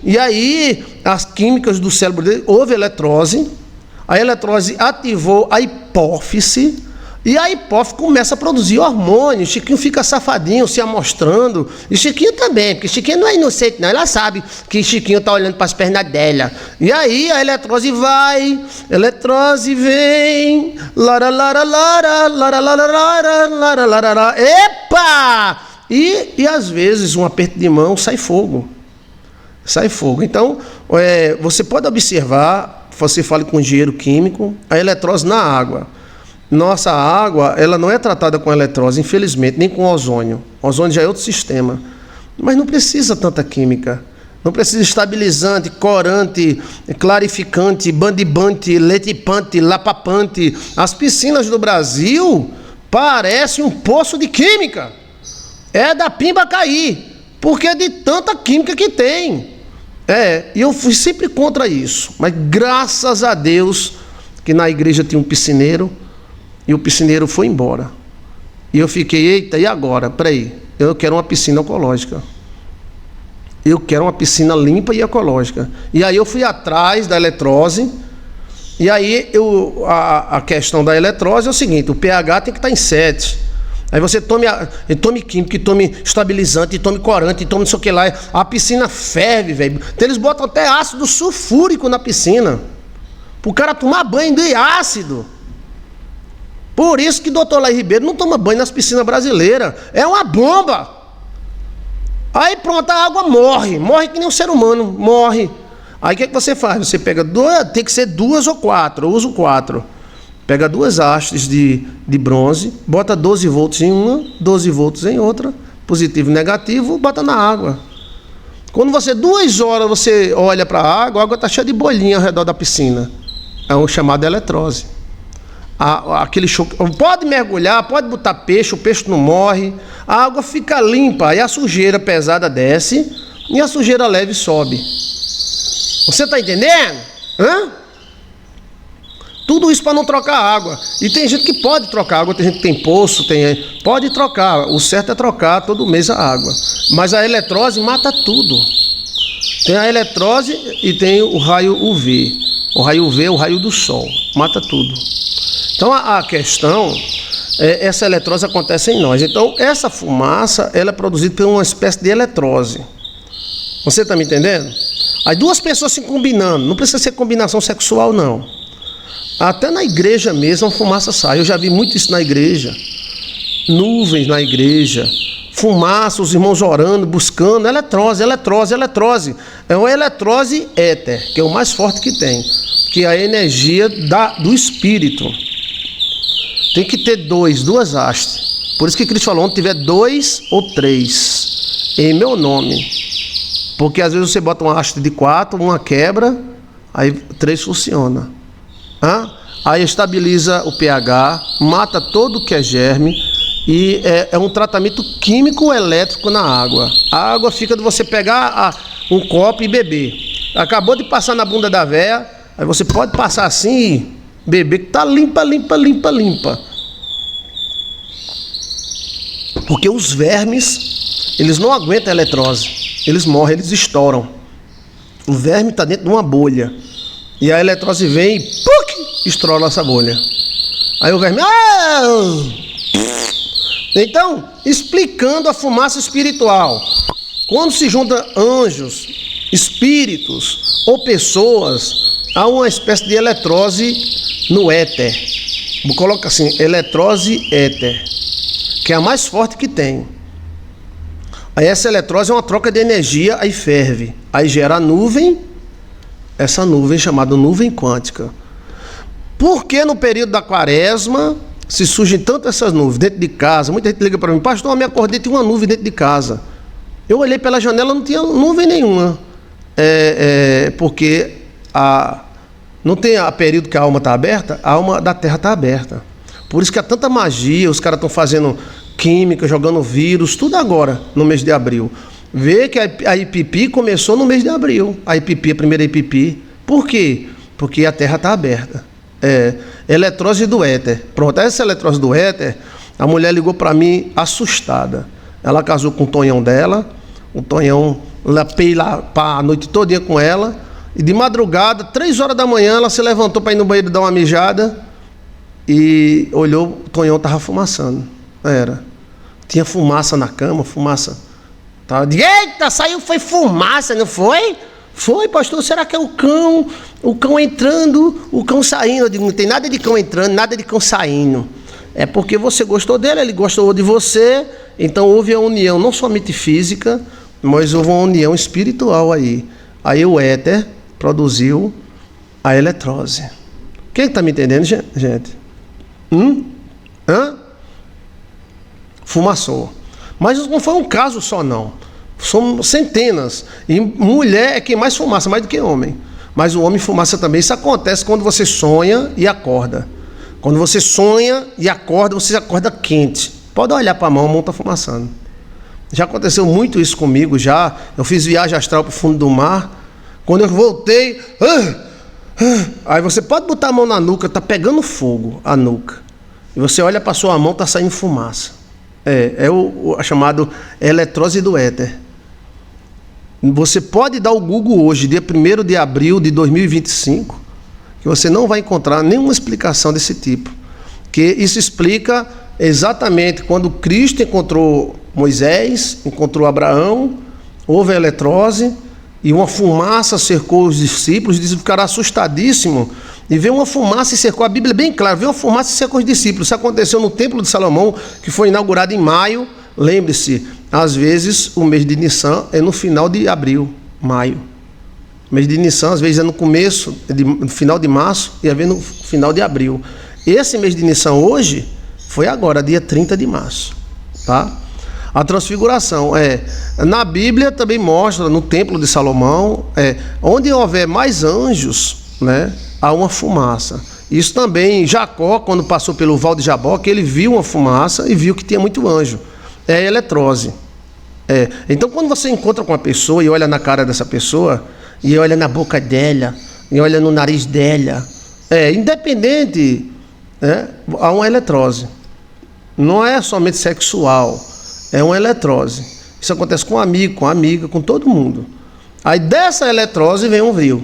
S1: E aí, as químicas do cérebro dele, houve eletrose. A eletrose ativou a hipófise. E a hipófise começa a produzir hormônio. Chiquinho fica safadinho, se amostrando. E Chiquinho também, porque Chiquinho não é inocente, não. Ela sabe que Chiquinho está olhando para as pernas dela. E aí a eletrose vai, eletrose vem. Lara, lara, lara, lara, lara, lara, lara, lara, lara. Epa! E às vezes um aperto de mão sai fogo. Sai fogo. Então, você pode observar, você fala com engenheiro químico, a eletrose na água. Nossa água, ela não é tratada com eletrose, infelizmente, nem com ozônio. O ozônio já é outro sistema. Mas não precisa tanta química. Não precisa estabilizante, corante, clarificante, bandibante, letipante, lapapante. As piscinas do Brasil parecem um poço de química. É da pimba cair, porque é de tanta química que tem. E eu fui sempre contra isso. Mas graças a Deus que na igreja tinha um piscineiro. E o piscineiro foi embora. E eu fiquei, eita, e agora? Peraí, eu quero uma piscina ecológica. Eu quero uma piscina limpa e ecológica. E aí eu fui atrás da eletrose. E aí a questão da eletrose é o seguinte: o pH tem que estar em 7. Aí você tome química, tome estabilizante, tome corante, tome não sei o que lá. A piscina ferve, velho. Então eles botam até ácido sulfúrico na piscina. Para o cara tomar banho de ácido. Por isso que o doutor Laí Ribeiro não toma banho nas piscinas brasileiras. É uma bomba. Aí pronto, a água morre. Morre que nem um ser humano. Morre. Aí o que você faz? Você pega tem que ser 2 ou 4. Eu uso 4. Pega 2 hastes de bronze, bota 12 volts em uma, 12 volts em outra, positivo e negativo, bota na água. Quando 2 horas você olha para a água está cheia de bolinha ao redor da piscina. É o chamado eletrose. Aquele choque, pode mergulhar, pode botar peixe, o peixe não morre, a água fica limpa, aí a sujeira pesada desce e a sujeira leve sobe. Você está entendendo? Tudo isso para não trocar água. E tem gente que pode trocar água, tem gente que tem poço, pode trocar. O certo é trocar todo mês a água. Mas a eletrose mata tudo. Tem a eletrose e tem o raio UV. O raio UV é o raio do sol, mata tudo. Então a questão é, essa eletrose acontece em nós. Então essa fumaça, ela é produzida por uma espécie de eletrose. Você está me entendendo? Aí duas pessoas se combinando, não precisa ser combinação sexual não. Até na igreja mesmo a fumaça sai. Eu já vi muito isso na igreja. Nuvens na igreja, fumaça, os irmãos orando, buscando, eletrose. É uma eletrose éter, que é o mais forte que tem, que é a energia do espírito. Tem que ter duas hastes. Por isso que Cristo falou, onde tiver 2 ou 3 em meu nome. Porque às vezes você bota uma haste de 4, uma quebra, aí 3 funciona. Aí estabiliza o pH, mata todo que é germe. E é um tratamento químico elétrico na água. A água fica de você pegar um copo e beber. Acabou de passar na bunda da véia, aí você pode passar assim e beber, que tá limpa. Porque os vermes, eles não aguentam a eletrose. Eles morrem, eles estouram. O verme está dentro de uma bolha. E a eletrose vem e estoura essa bolha. Aí o verme... Então, explicando a fumaça espiritual. Quando se junta anjos, espíritos ou pessoas, há uma espécie de eletrose no éter. Coloca assim, eletrose éter, que é a mais forte que tem. Aí essa eletrose é uma troca de energia, aí ferve. Aí gera a nuvem, essa nuvem chamada nuvem quântica. Por que no período da quaresma se surgem tanto essas nuvens dentro de casa? Muita gente liga para mim, pastor, eu me acordei, tinha uma nuvem dentro de casa. Eu olhei pela janela, não tinha nuvem nenhuma. Porque não tem a período que a alma está aberta, a alma da terra está aberta. Por isso que há tanta magia, os caras estão fazendo química, jogando vírus, tudo agora, no mês de abril. Vê que a IPP começou no mês de abril, a primeira IPP. Por quê? Porque a terra está aberta. Eletrose do éter. Pronto, essa eletrose do éter, a mulher ligou para mim assustada. Ela casou com o Tonhão dela, o Tonhão lapei lá a noite todinha com ela, e de madrugada, 3 horas da manhã, ela se levantou para ir no banheiro dar uma mijada e olhou, o Tonhão estava fumaçando. Tinha fumaça na cama, fumaça. Eita, saiu, foi fumaça, não foi? Foi, pastor, será que é o cão? O cão entrando, o cão saindo. Eu digo, não tem nada de cão entrando, nada de cão saindo. É porque você gostou dele, ele gostou de você. Então houve a união, não somente física, mas houve uma união espiritual aí. Aí o éter produziu a eletrose. Quem está me entendendo, gente? Fumaçou. Mas não foi um caso só, não. São centenas. E mulher é quem mais fumaça, mais do que homem. Mas o homem fumaça também. Isso acontece quando você sonha e acorda. Quando você sonha e acorda, você acorda quente. Pode olhar para a mão está fumaçando. Já aconteceu muito isso comigo, já. Eu fiz viagem astral para o fundo do mar. Quando eu voltei... Aí você pode botar a mão na nuca, está pegando fogo a nuca. E você olha para a sua mão, está saindo fumaça. É o chamado eletrose do éter. Você pode dar o Google hoje, dia 1º de abril de 2025, que você não vai encontrar nenhuma explicação desse tipo. Que isso explica exatamente quando Cristo encontrou Moisés, encontrou Abraão, houve a eletrose e uma fumaça cercou os discípulos. Eles ficaram assustadíssimos e veio uma fumaça e cercou. A Bíblia é bem clara, veio uma fumaça e cercou os discípulos. Isso aconteceu no Templo de Salomão, que foi inaugurado em maio. Lembre-se, às vezes o mês de Nissan é no final de abril, maio. O mês de Nissan às vezes é no começo, no final de março, e às vezes no final de abril. Esse mês de Nissan hoje foi agora, dia 30 de março, tá? A transfiguração na Bíblia também mostra, no Templo de Salomão, onde houver mais anjos, né, há uma fumaça. Isso também, Jacó, quando passou pelo Val de Jaboque, ele viu uma fumaça e viu que tinha muito anjo. É a eletrose. Então, quando você encontra com uma pessoa e olha na cara dessa pessoa, e olha na boca dela, e olha no nariz dela, Independente, né, há uma eletrose. Não é somente sexual, é uma eletrose. Isso acontece com um amigo, com uma amiga, com todo mundo. Aí dessa eletrose vem um vril.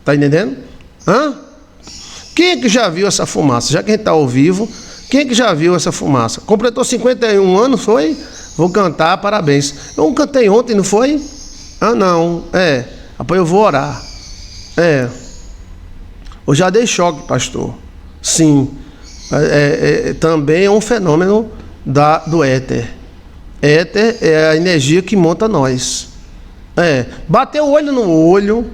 S1: Tá entendendo? Quem é que já viu essa fumaça? Já que a gente está ao vivo, quem é que já viu essa fumaça? Completou 51 anos, foi? Vou cantar, parabéns. Eu não cantei ontem, não foi? Não. Depois eu vou orar. Eu já dei choque, pastor. Sim. Também é um fenômeno do éter. Éter é a energia que monta nós. Bater o olho no olho,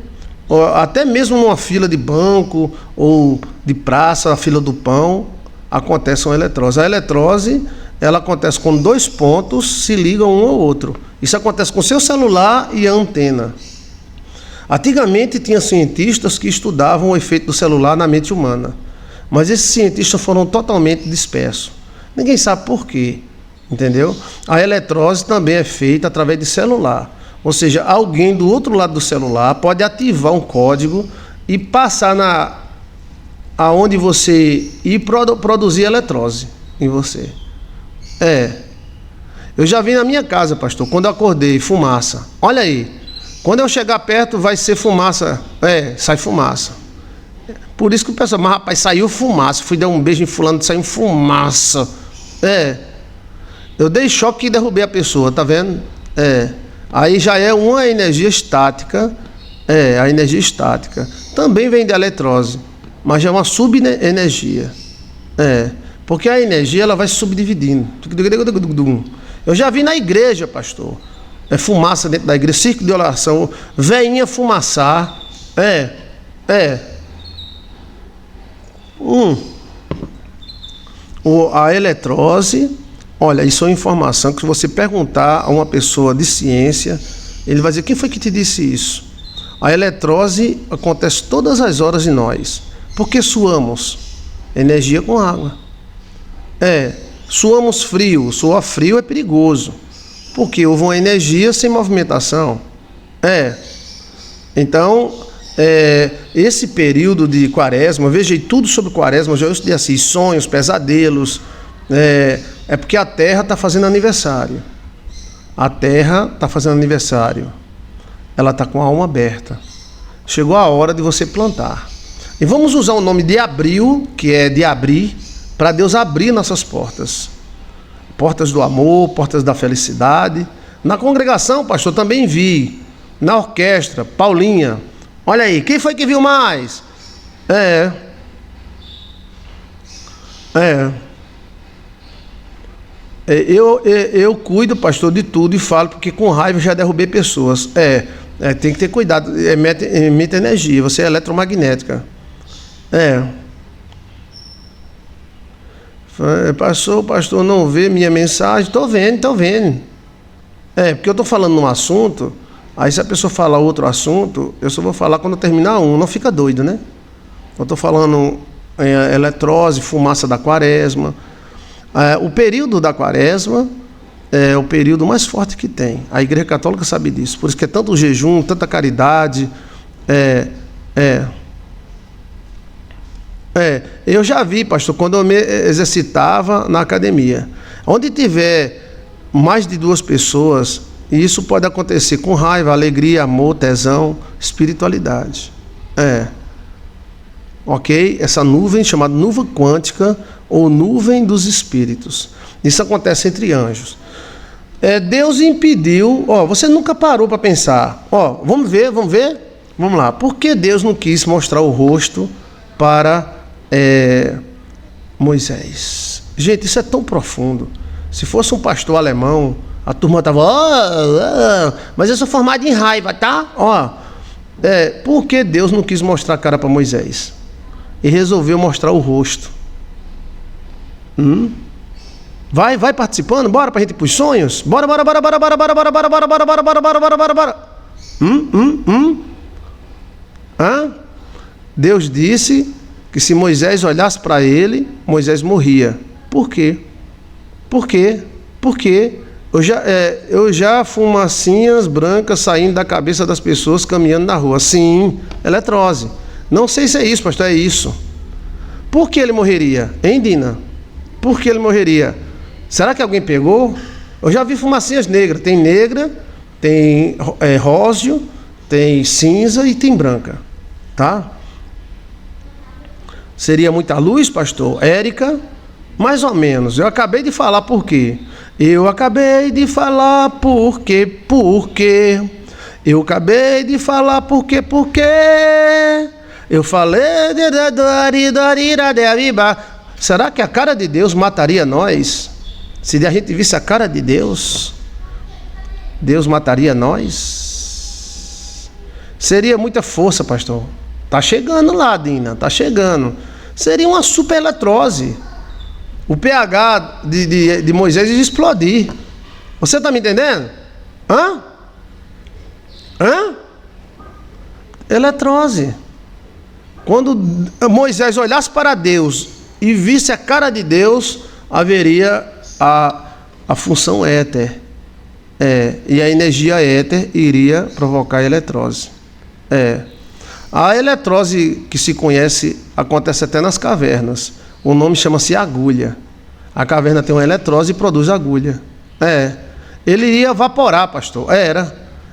S1: até mesmo numa fila de banco ou de praça, a fila do pão, acontece uma eletrose. A eletrose, ela acontece quando dois pontos se ligam um ao outro. Isso acontece com o seu celular e a antena. Antigamente tinha cientistas que estudavam o efeito do celular na mente humana, mas esses cientistas foram totalmente dispersos. Ninguém sabe por quê, entendeu? A eletrose também é feita através de celular. Ou seja, alguém do outro lado do celular pode ativar um código e passar aonde você ir produzir eletrose em você. Eu já vi na minha casa, pastor, quando eu acordei, fumaça. Olha aí, quando eu chegar perto vai ser fumaça. Sai fumaça. Por isso que o pessoal, mas rapaz, saiu fumaça. Fui dar um beijo em fulano, saiu fumaça. Eu dei choque e derrubei a pessoa, tá vendo? Aí já é uma energia estática. A energia estática. Também vem da eletrose, mas já é uma subenergia. Porque a energia ela vai se subdividindo. Eu já vi na igreja, pastor. Fumaça dentro da igreja, circo de oração, veinha fumaçar. A eletrose, olha, isso é informação que se você perguntar a uma pessoa de ciência, ele vai dizer, quem foi que te disse isso? A eletrose acontece todas as horas em nós. Por que suamos? Energia com água. Suamos frio. Suar frio é perigoso, porque houve uma energia sem movimentação. Então, esse período de quaresma, eu vejo tudo sobre quaresma, já estudei assim, sonhos, pesadelos, é porque a Terra está fazendo aniversário. A Terra está fazendo aniversário. Ela está com a alma aberta. Chegou a hora de você plantar. E vamos usar o nome de abril, que é de abrir, para Deus abrir nossas portas. Portas do amor, portas da felicidade. Na congregação, pastor, também vi. Na orquestra, Paulinha. Olha aí, quem foi que viu mais? Eu cuido, pastor, de tudo e falo, porque com raiva já derrubei pessoas. Tem que ter cuidado, emite energia, você é eletromagnética. Pastor, não vê minha mensagem? Estou vendo. Porque eu estou falando num assunto, aí se a pessoa falar outro assunto, eu só vou falar quando eu terminar um, não fica doido, né? Eu estou falando eletrose, fumaça da quaresma. O período da quaresma é o período mais forte que tem. A Igreja Católica sabe disso. Por isso que é tanto jejum, tanta caridade. Eu já vi, pastor, quando eu me exercitava na academia. Onde tiver mais de 2 pessoas, e isso pode acontecer com raiva, alegria, amor, tesão, espiritualidade. Ok? Essa nuvem chamada nuvem quântica ou nuvem dos espíritos. Isso acontece entre anjos. Deus impediu. Você nunca parou para pensar. Vamos ver. Vamos lá. Por que Deus não quis mostrar o rosto para Moisés? Gente, isso é tão profundo. Se fosse um pastor alemão, a turma estava, mas eu sou formado em raiva, tá? Por que Deus não quis mostrar a cara para Moisés? E resolveu mostrar o rosto. Vai participando, bora pra gente ir pros sonhos? Bora. Deus disse que se Moisés olhasse para ele, Moisés morria. Por quê? Porque eu já fumacinhas brancas saindo da cabeça das pessoas caminhando na rua. Sim, eletrose. Não sei se é isso, pastor, é isso. Por que ele morreria? Hein, Dina? Por que ele morreria? Será que alguém pegou? Eu já vi fumacinhas negras. Tem negra, tem róseo, tem cinza e tem branca. Tá? Seria muita luz, pastor? Érica? Mais ou menos. Eu acabei de falar por quê. Eu acabei de falar por quê. Por quê? Eu acabei de falar por quê. Por quê? Eu falei... Será que a cara de Deus mataria nós? Se a gente visse a cara de Deus, Deus mataria nós? Seria muita força, pastor. Tá chegando lá, Dina, tá chegando. Seria uma super eletrose. O pH de Moisés ia explodir. Você está me entendendo? Hã? Eletrose. Quando Moisés olhasse para Deus e visse a cara de Deus, haveria a função éter. E a energia éter iria provocar a eletrose. A eletrose que se conhece acontece até nas cavernas. O nome chama-se agulha. A caverna tem uma eletrose e produz agulha. Ele iria evaporar, pastor.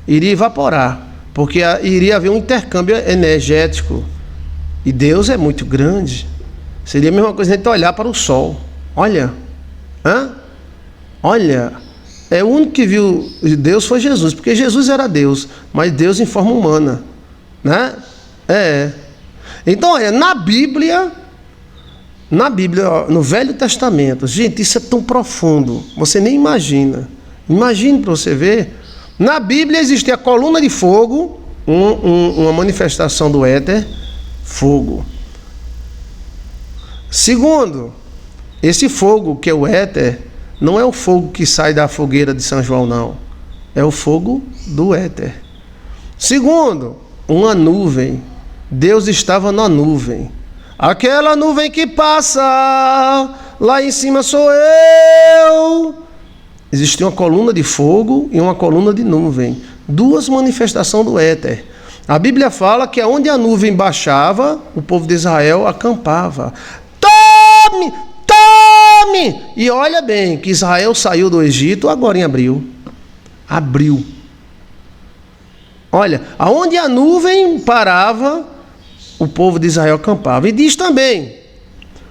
S1: Iria evaporar. Porque iria haver um intercâmbio energético. E Deus é muito grande. Seria a mesma coisa a gente olhar para o sol. Olha. Olha. O único que viu Deus foi Jesus. Porque Jesus era Deus. Mas Deus em forma humana. Né? Então, olha, na Bíblia, no Velho Testamento, gente, isso é tão profundo, você nem imagina. Imagine para você ver. Na Bíblia existe a coluna de fogo, uma manifestação do éter, fogo. Segundo, esse fogo que é o éter, não é o fogo que sai da fogueira de São João, não. É o fogo do éter. Segundo, uma nuvem. Deus estava na nuvem. Aquela nuvem que passa, lá em cima sou eu. Existia uma coluna de fogo e uma coluna de nuvem. Duas manifestações do éter. A Bíblia fala que onde a nuvem baixava, o povo de Israel acampava. Tome! Tome! E olha bem, que Israel saiu do Egito agora em abril. Abril. Olha, aonde a nuvem parava, o povo de Israel acampava. E diz também,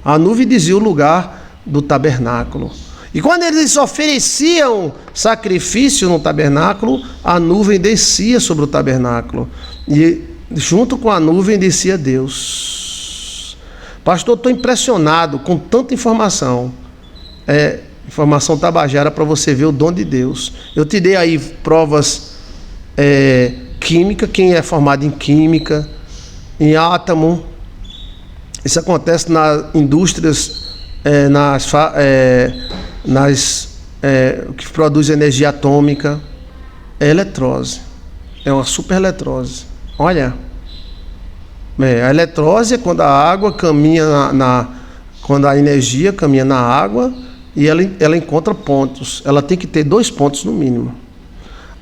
S1: a nuvem dizia o lugar do tabernáculo. E quando eles ofereciam sacrifício no tabernáculo, a nuvem descia sobre o tabernáculo. E junto com a nuvem descia Deus. Pastor, estou impressionado com tanta informação. Informação tabajara para você ver o dom de Deus. Eu te dei aí provas química, quem é formado em química, em átomo. Isso acontece nas indústrias, que produz energia atômica. É eletrose. É uma super eletrose. Olha. A eletrose é quando a água caminha quando a energia caminha na água e ela encontra pontos. Ela tem que ter 2 pontos no mínimo.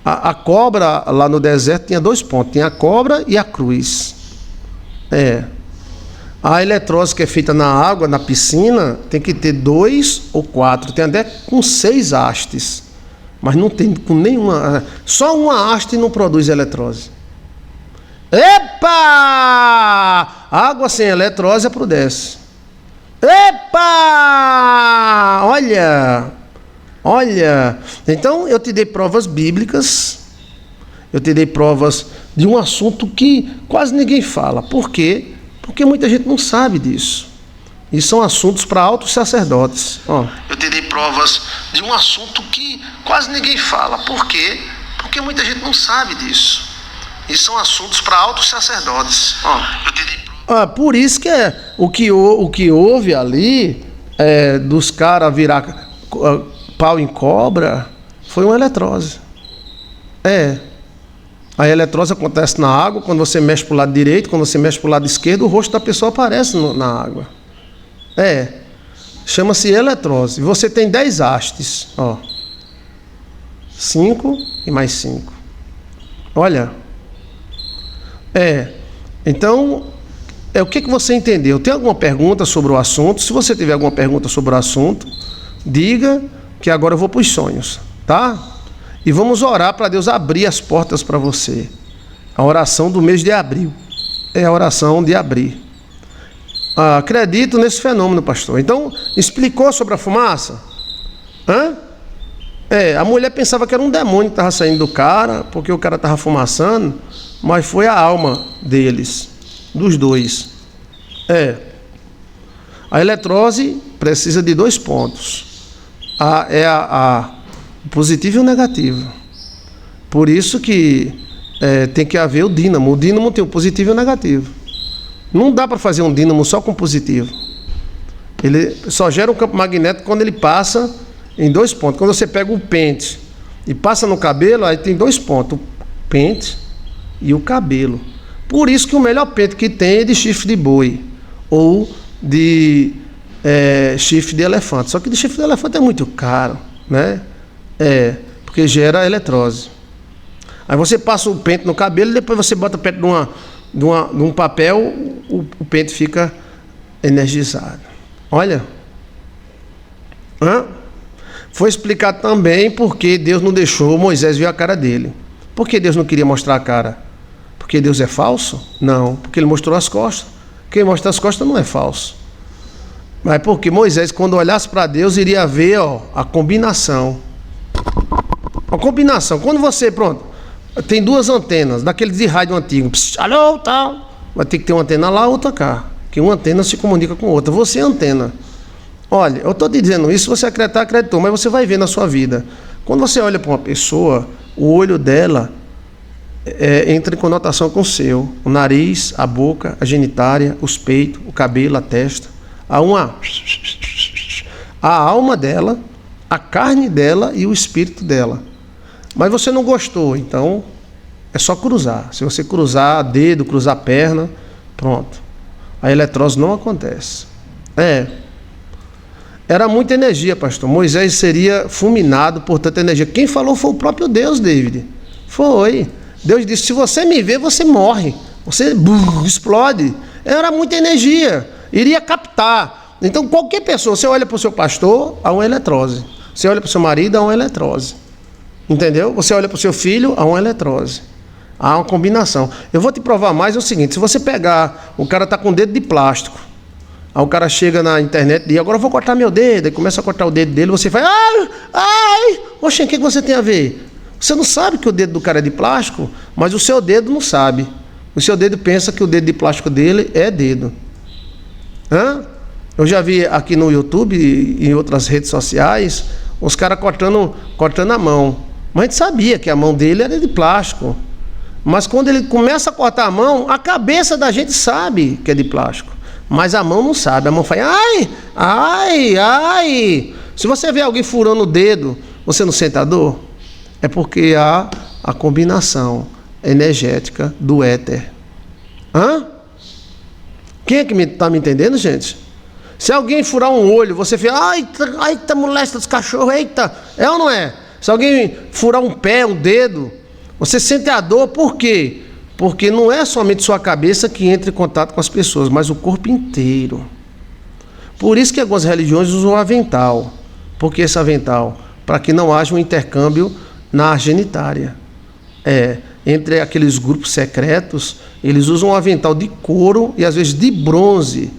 S1: A cobra lá no deserto tinha 2 pontos. Tinha a cobra e a cruz. A eletrose que é feita na água, na piscina, tem que ter 2 ou 4. Tem até com 6 hastes. Mas não tem com nenhuma. Só uma haste não produz eletrose. Epa! Água sem eletrose apodrece. Epa! Olha. Então eu te dei provas bíblicas. Eu te dei provas de um assunto que quase ninguém fala. Por quê? Porque muita gente não sabe disso. E são assuntos para altos sacerdotes. Eu te dei provas de um assunto que quase ninguém fala. Por quê? Porque muita gente não sabe disso. E são assuntos para altos sacerdotes. Eu te dei por isso que o que houve ali, dos caras virar pau em cobra, foi uma eletrose. A eletrose acontece na água, quando você mexe para o lado direito, quando você mexe para o lado esquerdo, o rosto da pessoa aparece na água. Chama-se eletrose. Você tem 10 hastes. 5 e mais 5. Olha. Então, o que você entendeu? Tem alguma pergunta sobre o assunto? Se você tiver alguma pergunta sobre o assunto, diga, que agora eu vou para os sonhos, tá? E vamos orar para Deus abrir as portas para você. A oração do mês de abril é a oração de abrir. Acredito nesse fenômeno, pastor. Então, explicou sobre a fumaça? A mulher pensava que era um demônio que estava saindo do cara, porque o cara estava fumaçando, mas foi a alma deles, dos dois. A eletrose precisa de 2 pontos. O positivo e o negativo. Por isso que tem que haver o dínamo. O dínamo tem o positivo e o negativo. Não dá para fazer um dínamo só com positivo. Ele só gera um campo magnético quando ele passa em 2 pontos. Quando você pega o pente e passa no cabelo, aí tem 2 pontos. O pente e o cabelo. Por isso que o melhor pente que tem é de chifre de boi. Ou de chifre de elefante. Só que de chifre de elefante é muito caro, né? Porque gera eletrose. Aí você passa o pente no cabelo e depois você bota perto de um papel, o pente fica energizado. Olha. Foi explicado também porque Deus não deixou Moisés ver a cara dele. Por que Deus não queria mostrar a cara? Porque Deus é falso? Não, porque ele mostrou as costas. Quem mostra as costas não é falso. Mas porque Moisés, quando olhasse para Deus, iria ver a combinação. A combinação. Quando você, tem 2 antenas, daqueles de rádio antigo. Alô, tal. Vai ter que ter uma antena lá, outra cá. Que uma antena se comunica com outra. Você é antena. Olha, eu estou te dizendo isso, se você acreditar, acreditou, mas você vai ver na sua vida. Quando você olha para uma pessoa, o olho dela entra em conotação com o seu. O nariz, a boca, a genitália, os peitos, o cabelo, a testa. Há a alma dela, a carne dela e o espírito dela. Mas você não gostou, então é só cruzar. Se você cruzar dedo, cruzar perna, pronto. A eletrose não acontece. Era muita energia, pastor. Moisés seria fulminado por tanta energia. Quem falou foi o próprio Deus, David. Foi. Deus disse, se você me ver, você morre. Você explode. Era muita energia. Iria captar. Então, qualquer pessoa, você olha para o seu pastor, há uma eletrose. Você olha para o seu marido, há uma eletrose. Entendeu? Você olha para o seu filho, há uma eletrose. Há uma combinação. Eu vou te provar mais, é o seguinte, se você pegar, o cara está com dedo de plástico, aí o cara chega na internet e diz, agora eu vou cortar meu dedo, e começa a cortar o dedo dele, você faz, oxe, o que você tem a ver? Você não sabe que o dedo do cara é de plástico, mas o seu dedo não sabe. O seu dedo pensa que o dedo de plástico dele é dedo. Eu já vi aqui no YouTube e em outras redes sociais, os caras cortando a mão. Mas a gente sabia que a mão dele era de plástico. Mas quando ele começa a cortar a mão, a cabeça da gente sabe que é de plástico. Mas a mão não sabe. A mão faz, ai. Se você vê alguém furando o dedo, você não sente a dor? É porque há a combinação energética do éter. Quem é que está me entendendo, gente? Se alguém furar um olho, você fica, eita, molesta dos cachorros, eita. É ou não é? Se alguém furar um pé, um dedo, você sente a dor, por quê? Porque não é somente sua cabeça que entra em contato com as pessoas, mas o corpo inteiro. Por isso que algumas religiões usam o avental. Por que esse avental? Para que não haja um intercâmbio na genitália. Entre aqueles grupos secretos, eles usam um avental de couro e às vezes de bronze.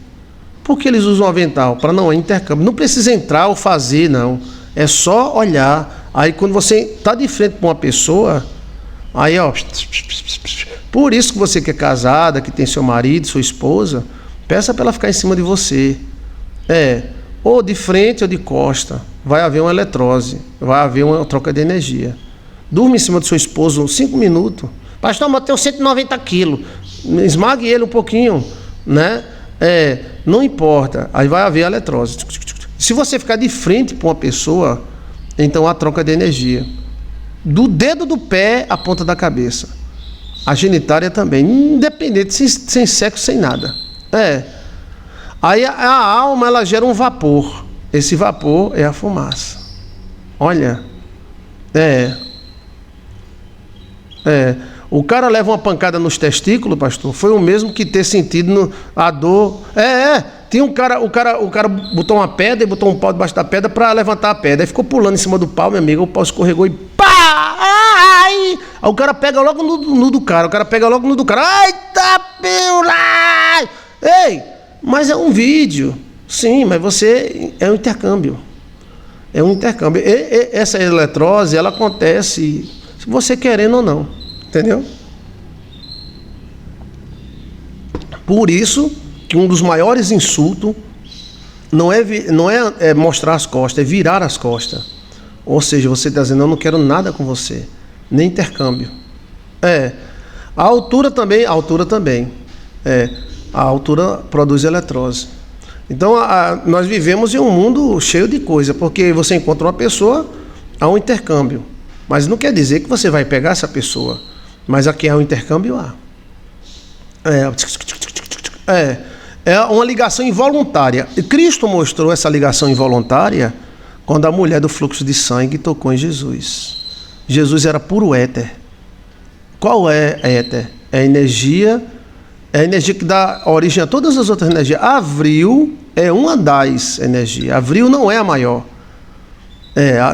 S1: Por que eles usam um avental? Para não haver intercâmbio. Não precisa entrar ou fazer, não. É só olhar. Aí quando você está de frente com uma pessoa, aí por isso que você que é casada, que tem seu marido, sua esposa, peça para ela ficar em cima de você. Ou de frente ou de costa. Vai haver uma eletrose, vai haver uma troca de energia. Durma em cima do seu esposo 5 minutos. Pastor, mas eu tenho 190 quilos. Esmague ele um pouquinho, né? Não importa. Aí vai haver a eletrose. Se você ficar de frente para uma pessoa, então há troca de energia. Do dedo do pé à ponta da cabeça. A genitália também, independente, sem sexo, sem nada. Aí a alma, ela gera um vapor. Esse vapor é a fumaça. Olha, O cara leva uma pancada nos testículos, pastor, foi o mesmo que ter sentido a dor. Tinha o cara botou uma pedra e botou um pau debaixo da pedra para levantar a pedra. Aí ficou pulando em cima do pau, meu amigo, o pau escorregou e pá! Ai! Aí o cara pega logo no do cara, Ai, tá pela! Ei, mas é um vídeo. Sim, mas é um intercâmbio. É um intercâmbio. Essa eletrose, ela acontece se você querendo ou não. Entendeu? Por isso que um dos maiores insultos não é mostrar as costas, é virar as costas. Ou seja, você está dizendo, eu não quero nada com você. Nem intercâmbio. A altura também. A altura produz eletrose. Então, nós vivemos em um mundo cheio de coisa, porque você encontra uma pessoa, há um intercâmbio. Mas não quer dizer que você vai pegar essa pessoa. Mas aqui há um intercâmbio, é uma ligação involuntária. E Cristo mostrou essa ligação involuntária quando a mulher do fluxo de sangue tocou em Jesus. Jesus era puro éter. Qual é éter? É a energia que dá origem a todas as outras energias. A Vril é uma das energias. A Vril não é a maior.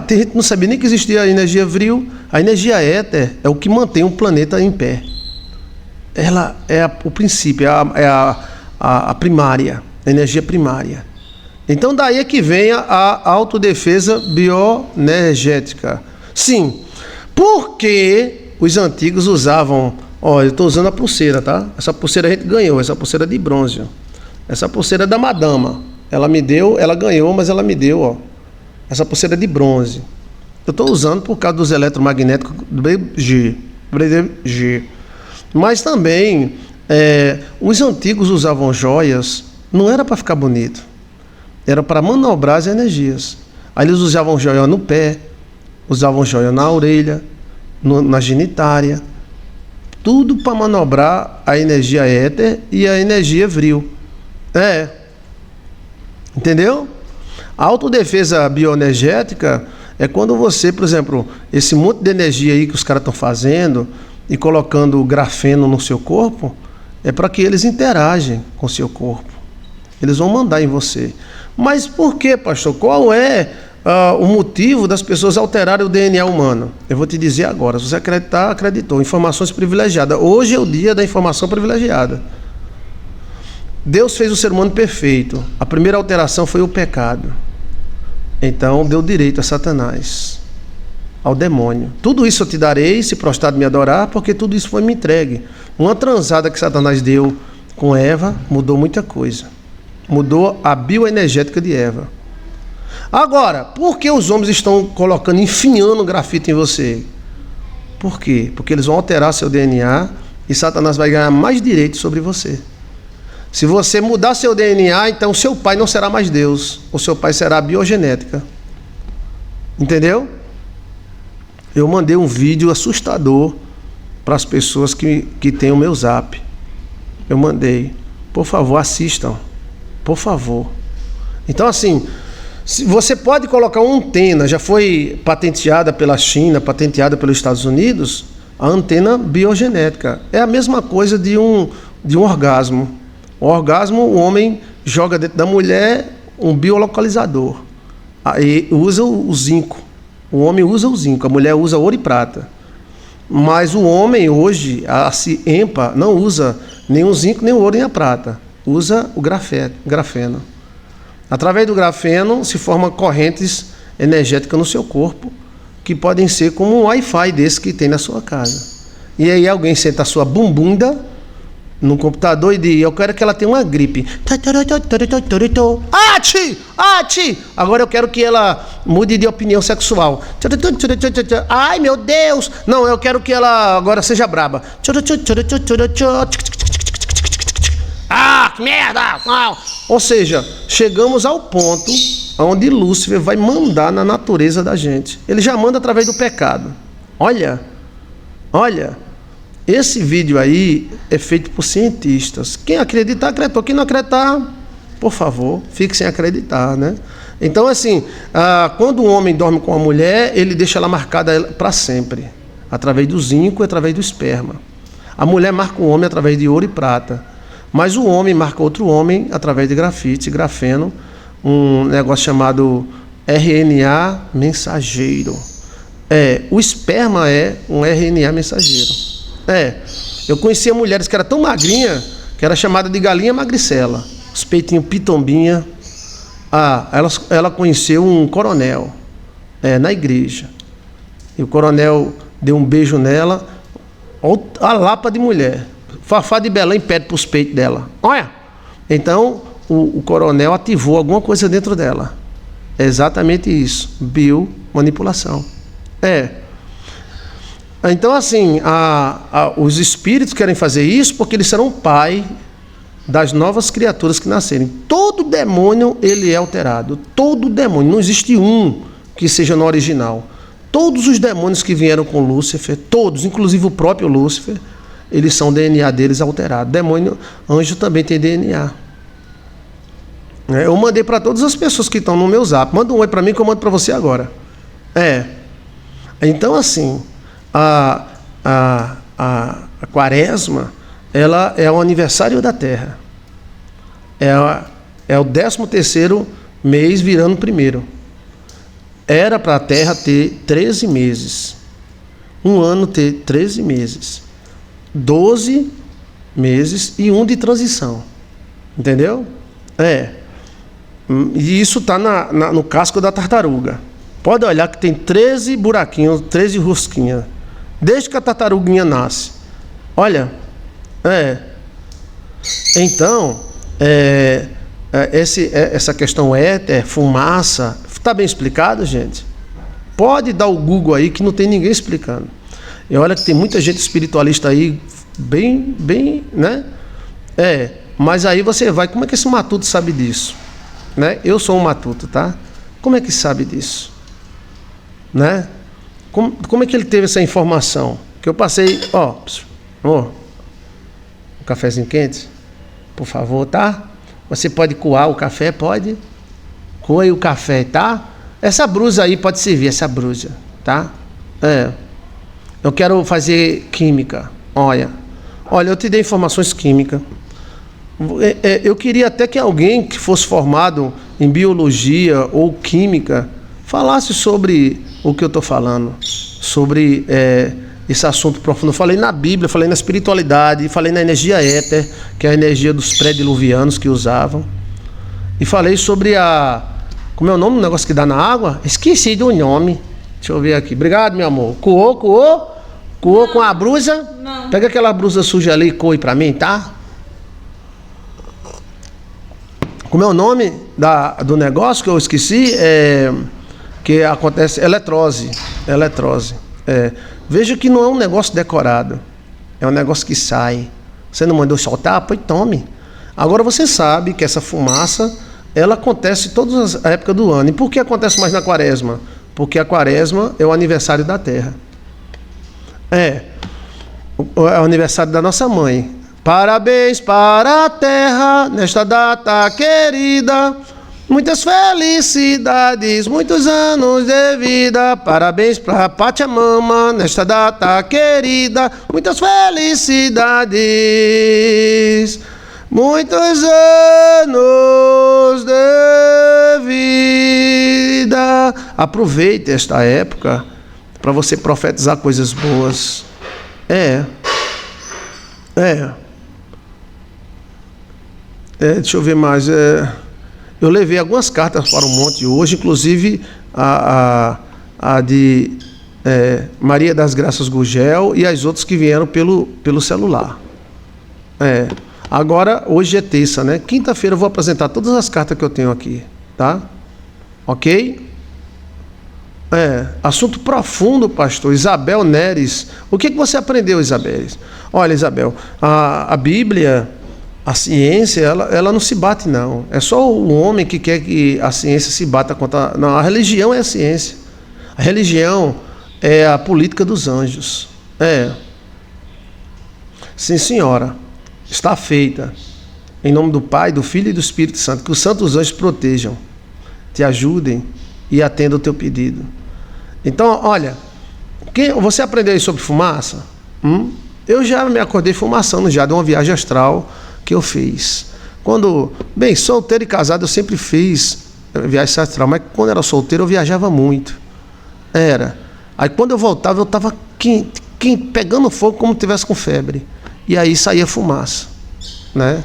S1: Tem gente que não sabia nem que existia a energia Vril. A energia éter é o que mantém o planeta em pé. Ela é o princípio, a primária, a energia primária. Então daí é que vem a autodefesa bioenergética. Sim, porque os antigos usavam... eu estou usando a pulseira, tá? Essa pulseira a gente ganhou, essa pulseira de bronze. Essa pulseira é da madama. Ela ganhou, mas ela me deu, essa pulseira de bronze. Eu estou usando por causa dos eletromagnéticos do BG. Mas também, os antigos usavam joias, não era para ficar bonito. Era para manobrar as energias. Aí eles usavam joia no pé, usavam joia na orelha, na genitária. Tudo para manobrar a energia éter e a energia vril. Entendeu? A autodefesa bioenergética é quando você, por exemplo, esse monte de energia aí que os caras estão fazendo e colocando grafeno no seu corpo, é para que eles interagem com o seu corpo. Eles vão mandar em você. Mas por que, pastor? Qual é o motivo das pessoas alterarem o DNA humano? Eu vou te dizer agora. Se você acreditar, acreditou. Informações privilegiadas. Hoje é o dia da informação privilegiada. Deus fez o ser humano perfeito. A primeira alteração foi o pecado. Então deu direito a Satanás, ao demônio. Tudo isso eu te darei se prostrado me adorar, porque tudo isso foi me entregue. Uma transada que Satanás deu com Eva mudou muita coisa. Mudou a bioenergética de Eva. Agora, por que os homens estão colocando, enfiando grafite em você? Por quê? Porque eles vão alterar seu DNA e Satanás vai ganhar mais direito sobre você. Se você mudar seu DNA, então seu pai não será mais Deus. O seu pai será a biogenética. Entendeu? Eu mandei um vídeo assustador para as pessoas que têm o meu zap. Eu mandei. Por favor, assistam. Por favor. Então, assim, você pode colocar uma antena, já foi patenteada pela China, patenteada pelos Estados Unidos, a antena biogenética. É a mesma coisa de um orgasmo. O orgasmo, o homem joga dentro da mulher um biolocalizador. Aí usa o zinco. O homem usa o zinco, a mulher usa ouro e prata. Mas o homem hoje, a EMPA, não usa nem o zinco, nem o ouro, nem a prata. Usa o grafeno. Através do grafeno se formam correntes energéticas no seu corpo, que podem ser como um Wi-Fi desse que tem na sua casa. E aí alguém senta a sua bumbunda no computador e diz, eu quero que ela tenha uma gripe. Agora eu quero que ela mude de opinião sexual. Ai, meu Deus. Não, eu quero que ela agora seja braba. Que merda. Ou seja, chegamos ao ponto onde Lúcifer vai mandar na natureza da gente. Ele já manda através do pecado. Olha. Esse vídeo aí é feito por cientistas. Quem acreditar, acreditou. Quem não acreditar, por favor, fique sem acreditar, né? Então, assim, quando um homem dorme com uma mulher, ele deixa ela marcada para sempre. através do zinco e através do esperma. A mulher marca o homem através de ouro e prata, mas o homem marca outro homem através de grafite, grafeno, um negócio chamado RNA mensageiro. O esperma é um RNA mensageiro. Eu conhecia mulheres que eram tão magrinha que era chamada de galinha magricela, os peitinhos pitombinha. Ela conheceu um coronel na igreja. E o coronel deu um beijo nela. Olha a lapa de mulher. Fafá de Belém pede para os peitos dela. Olha! Então, o coronel ativou alguma coisa dentro dela. É exatamente isso. Biomanipulação. Então, assim, os espíritos querem fazer isso porque eles serão pai das novas criaturas que nascerem. Todo demônio, ele é alterado. Todo demônio. Não existe um que seja no original. Todos os demônios que vieram com Lúcifer, todos, inclusive o próprio Lúcifer, eles são DNA deles alterado. Demônio, anjo também tem DNA. Eu mandei para todas as pessoas que estão no meu zap. Manda um oi para mim que eu mando para você agora. Então, assim, a quaresma, ela é o aniversário da Terra. É o 13º mês virando primeiro. Era para a Terra ter 13 meses. Um ano ter 13 meses. 12 meses e um de transição. Entendeu? E isso está no casco da tartaruga. Pode olhar que tem 13 buraquinhos, 13 rosquinhas. Desde que a tartaruguinha nasce. Olha. Então, essa questão éter, fumaça, está bem explicado, gente? Pode dar o Google aí que não tem ninguém explicando. E olha que tem muita gente espiritualista aí, bem, né? Mas aí você vai, como é que esse matuto sabe disso? Né? Eu sou um matuto, tá? Como é que sabe disso? Né? Como é que ele teve essa informação? Que eu passei, um cafezinho quente, por favor, tá? Você pode coar o café, pode? Coe o café, tá? Essa brusa aí pode servir, essa brusa, tá? Eu quero fazer química. Olha, eu te dei informações químicas. Eu queria até que alguém que fosse formado em biologia ou química falasse sobre o que eu estou falando, sobre esse assunto profundo. Eu falei na Bíblia, falei na espiritualidade, falei na energia éter, que é a energia dos pré-diluvianos que usavam, e falei sobre como é o nome do negócio que dá na água? Esqueci do nome. Deixa eu ver aqui. Obrigado, meu amor. Coou com a brusa? Não. Pega aquela brusa suja ali e coe pra mim, tá? Como é o nome do negócio que eu esqueci? Que acontece eletrose. Veja que não é um negócio decorado. É um negócio que sai. Você não mandou soltar? Pois tome. Agora você sabe que essa fumaça, ela acontece todas as épocas do ano. E por que acontece mais na quaresma? Porque a quaresma é o aniversário da Terra. É o aniversário da nossa mãe. Parabéns para a Terra, nesta data querida. Muitas felicidades, muitos anos de vida. Parabéns para a Pachamama, nesta data querida. Muitas felicidades, muitos anos de vida. Aproveite esta época para você profetizar coisas boas. Deixa eu ver mais. Eu levei algumas cartas para o monte hoje, inclusive a de Maria das Graças Gugel e as outras que vieram pelo celular. Agora, hoje é terça, né? Quinta-feira eu vou apresentar todas as cartas que eu tenho aqui, tá? Ok? Assunto profundo, pastor. Isabel Neres. O que você aprendeu, Isabel? Olha, Isabel, a Bíblia, a ciência, ela não se bate, não. É só o homem que quer que a ciência se bata contra... Não, a religião é a ciência. A religião é a política dos anjos. Sim, senhora. Está feita. Em nome do Pai, do Filho e do Espírito Santo. Que os santos anjos protejam, te ajudem e atendam o teu pedido. Então, olha, Você aprendeu aí sobre fumaça? Eu já me acordei fumaçando já de uma viagem astral que eu fiz. Bem, solteiro e casado eu sempre fiz viagem astral, mas quando era solteiro eu viajava muito. Aí quando eu voltava eu estava pegando fogo como se tivesse com febre. E aí saía fumaça, né?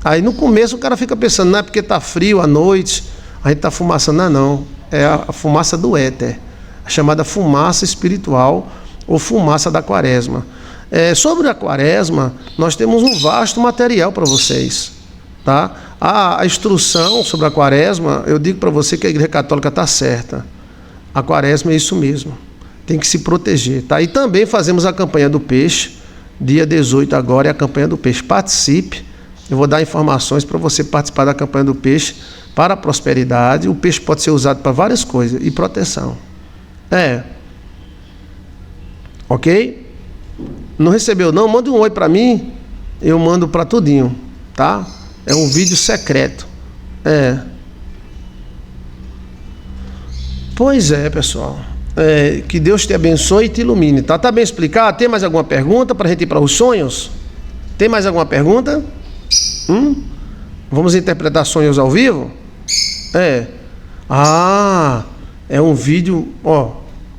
S1: Aí no começo o cara fica pensando, não é porque tá frio à noite, a gente tá fumaçando, não. É a fumaça do éter, a chamada fumaça espiritual ou fumaça da quaresma. Sobre a quaresma, nós temos um vasto material para vocês, tá? A instrução sobre a quaresma, eu digo para você que a Igreja Católica está certa. A quaresma é isso mesmo, tem que se proteger, tá? E também fazemos a campanha do peixe, dia 18 agora é a campanha do peixe. Participe, eu vou dar informações para você participar da campanha do peixe para a prosperidade. O peixe pode ser usado para várias coisas e proteção. Ok? Não recebeu não? Manda um oi para mim, eu mando para tudinho, tá? É um vídeo secreto. Pois é, pessoal. Que Deus te abençoe e te ilumine, tá? Tá bem explicado? Tem mais alguma pergunta para a gente ir para os sonhos? Tem mais alguma pergunta? Vamos interpretar sonhos ao vivo? É um vídeo,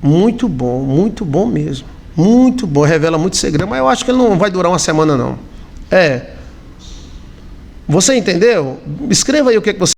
S1: muito bom mesmo. Muito bom, revela muito segredo, mas eu acho que ele não vai durar uma semana, não. Você entendeu? Escreva aí o que você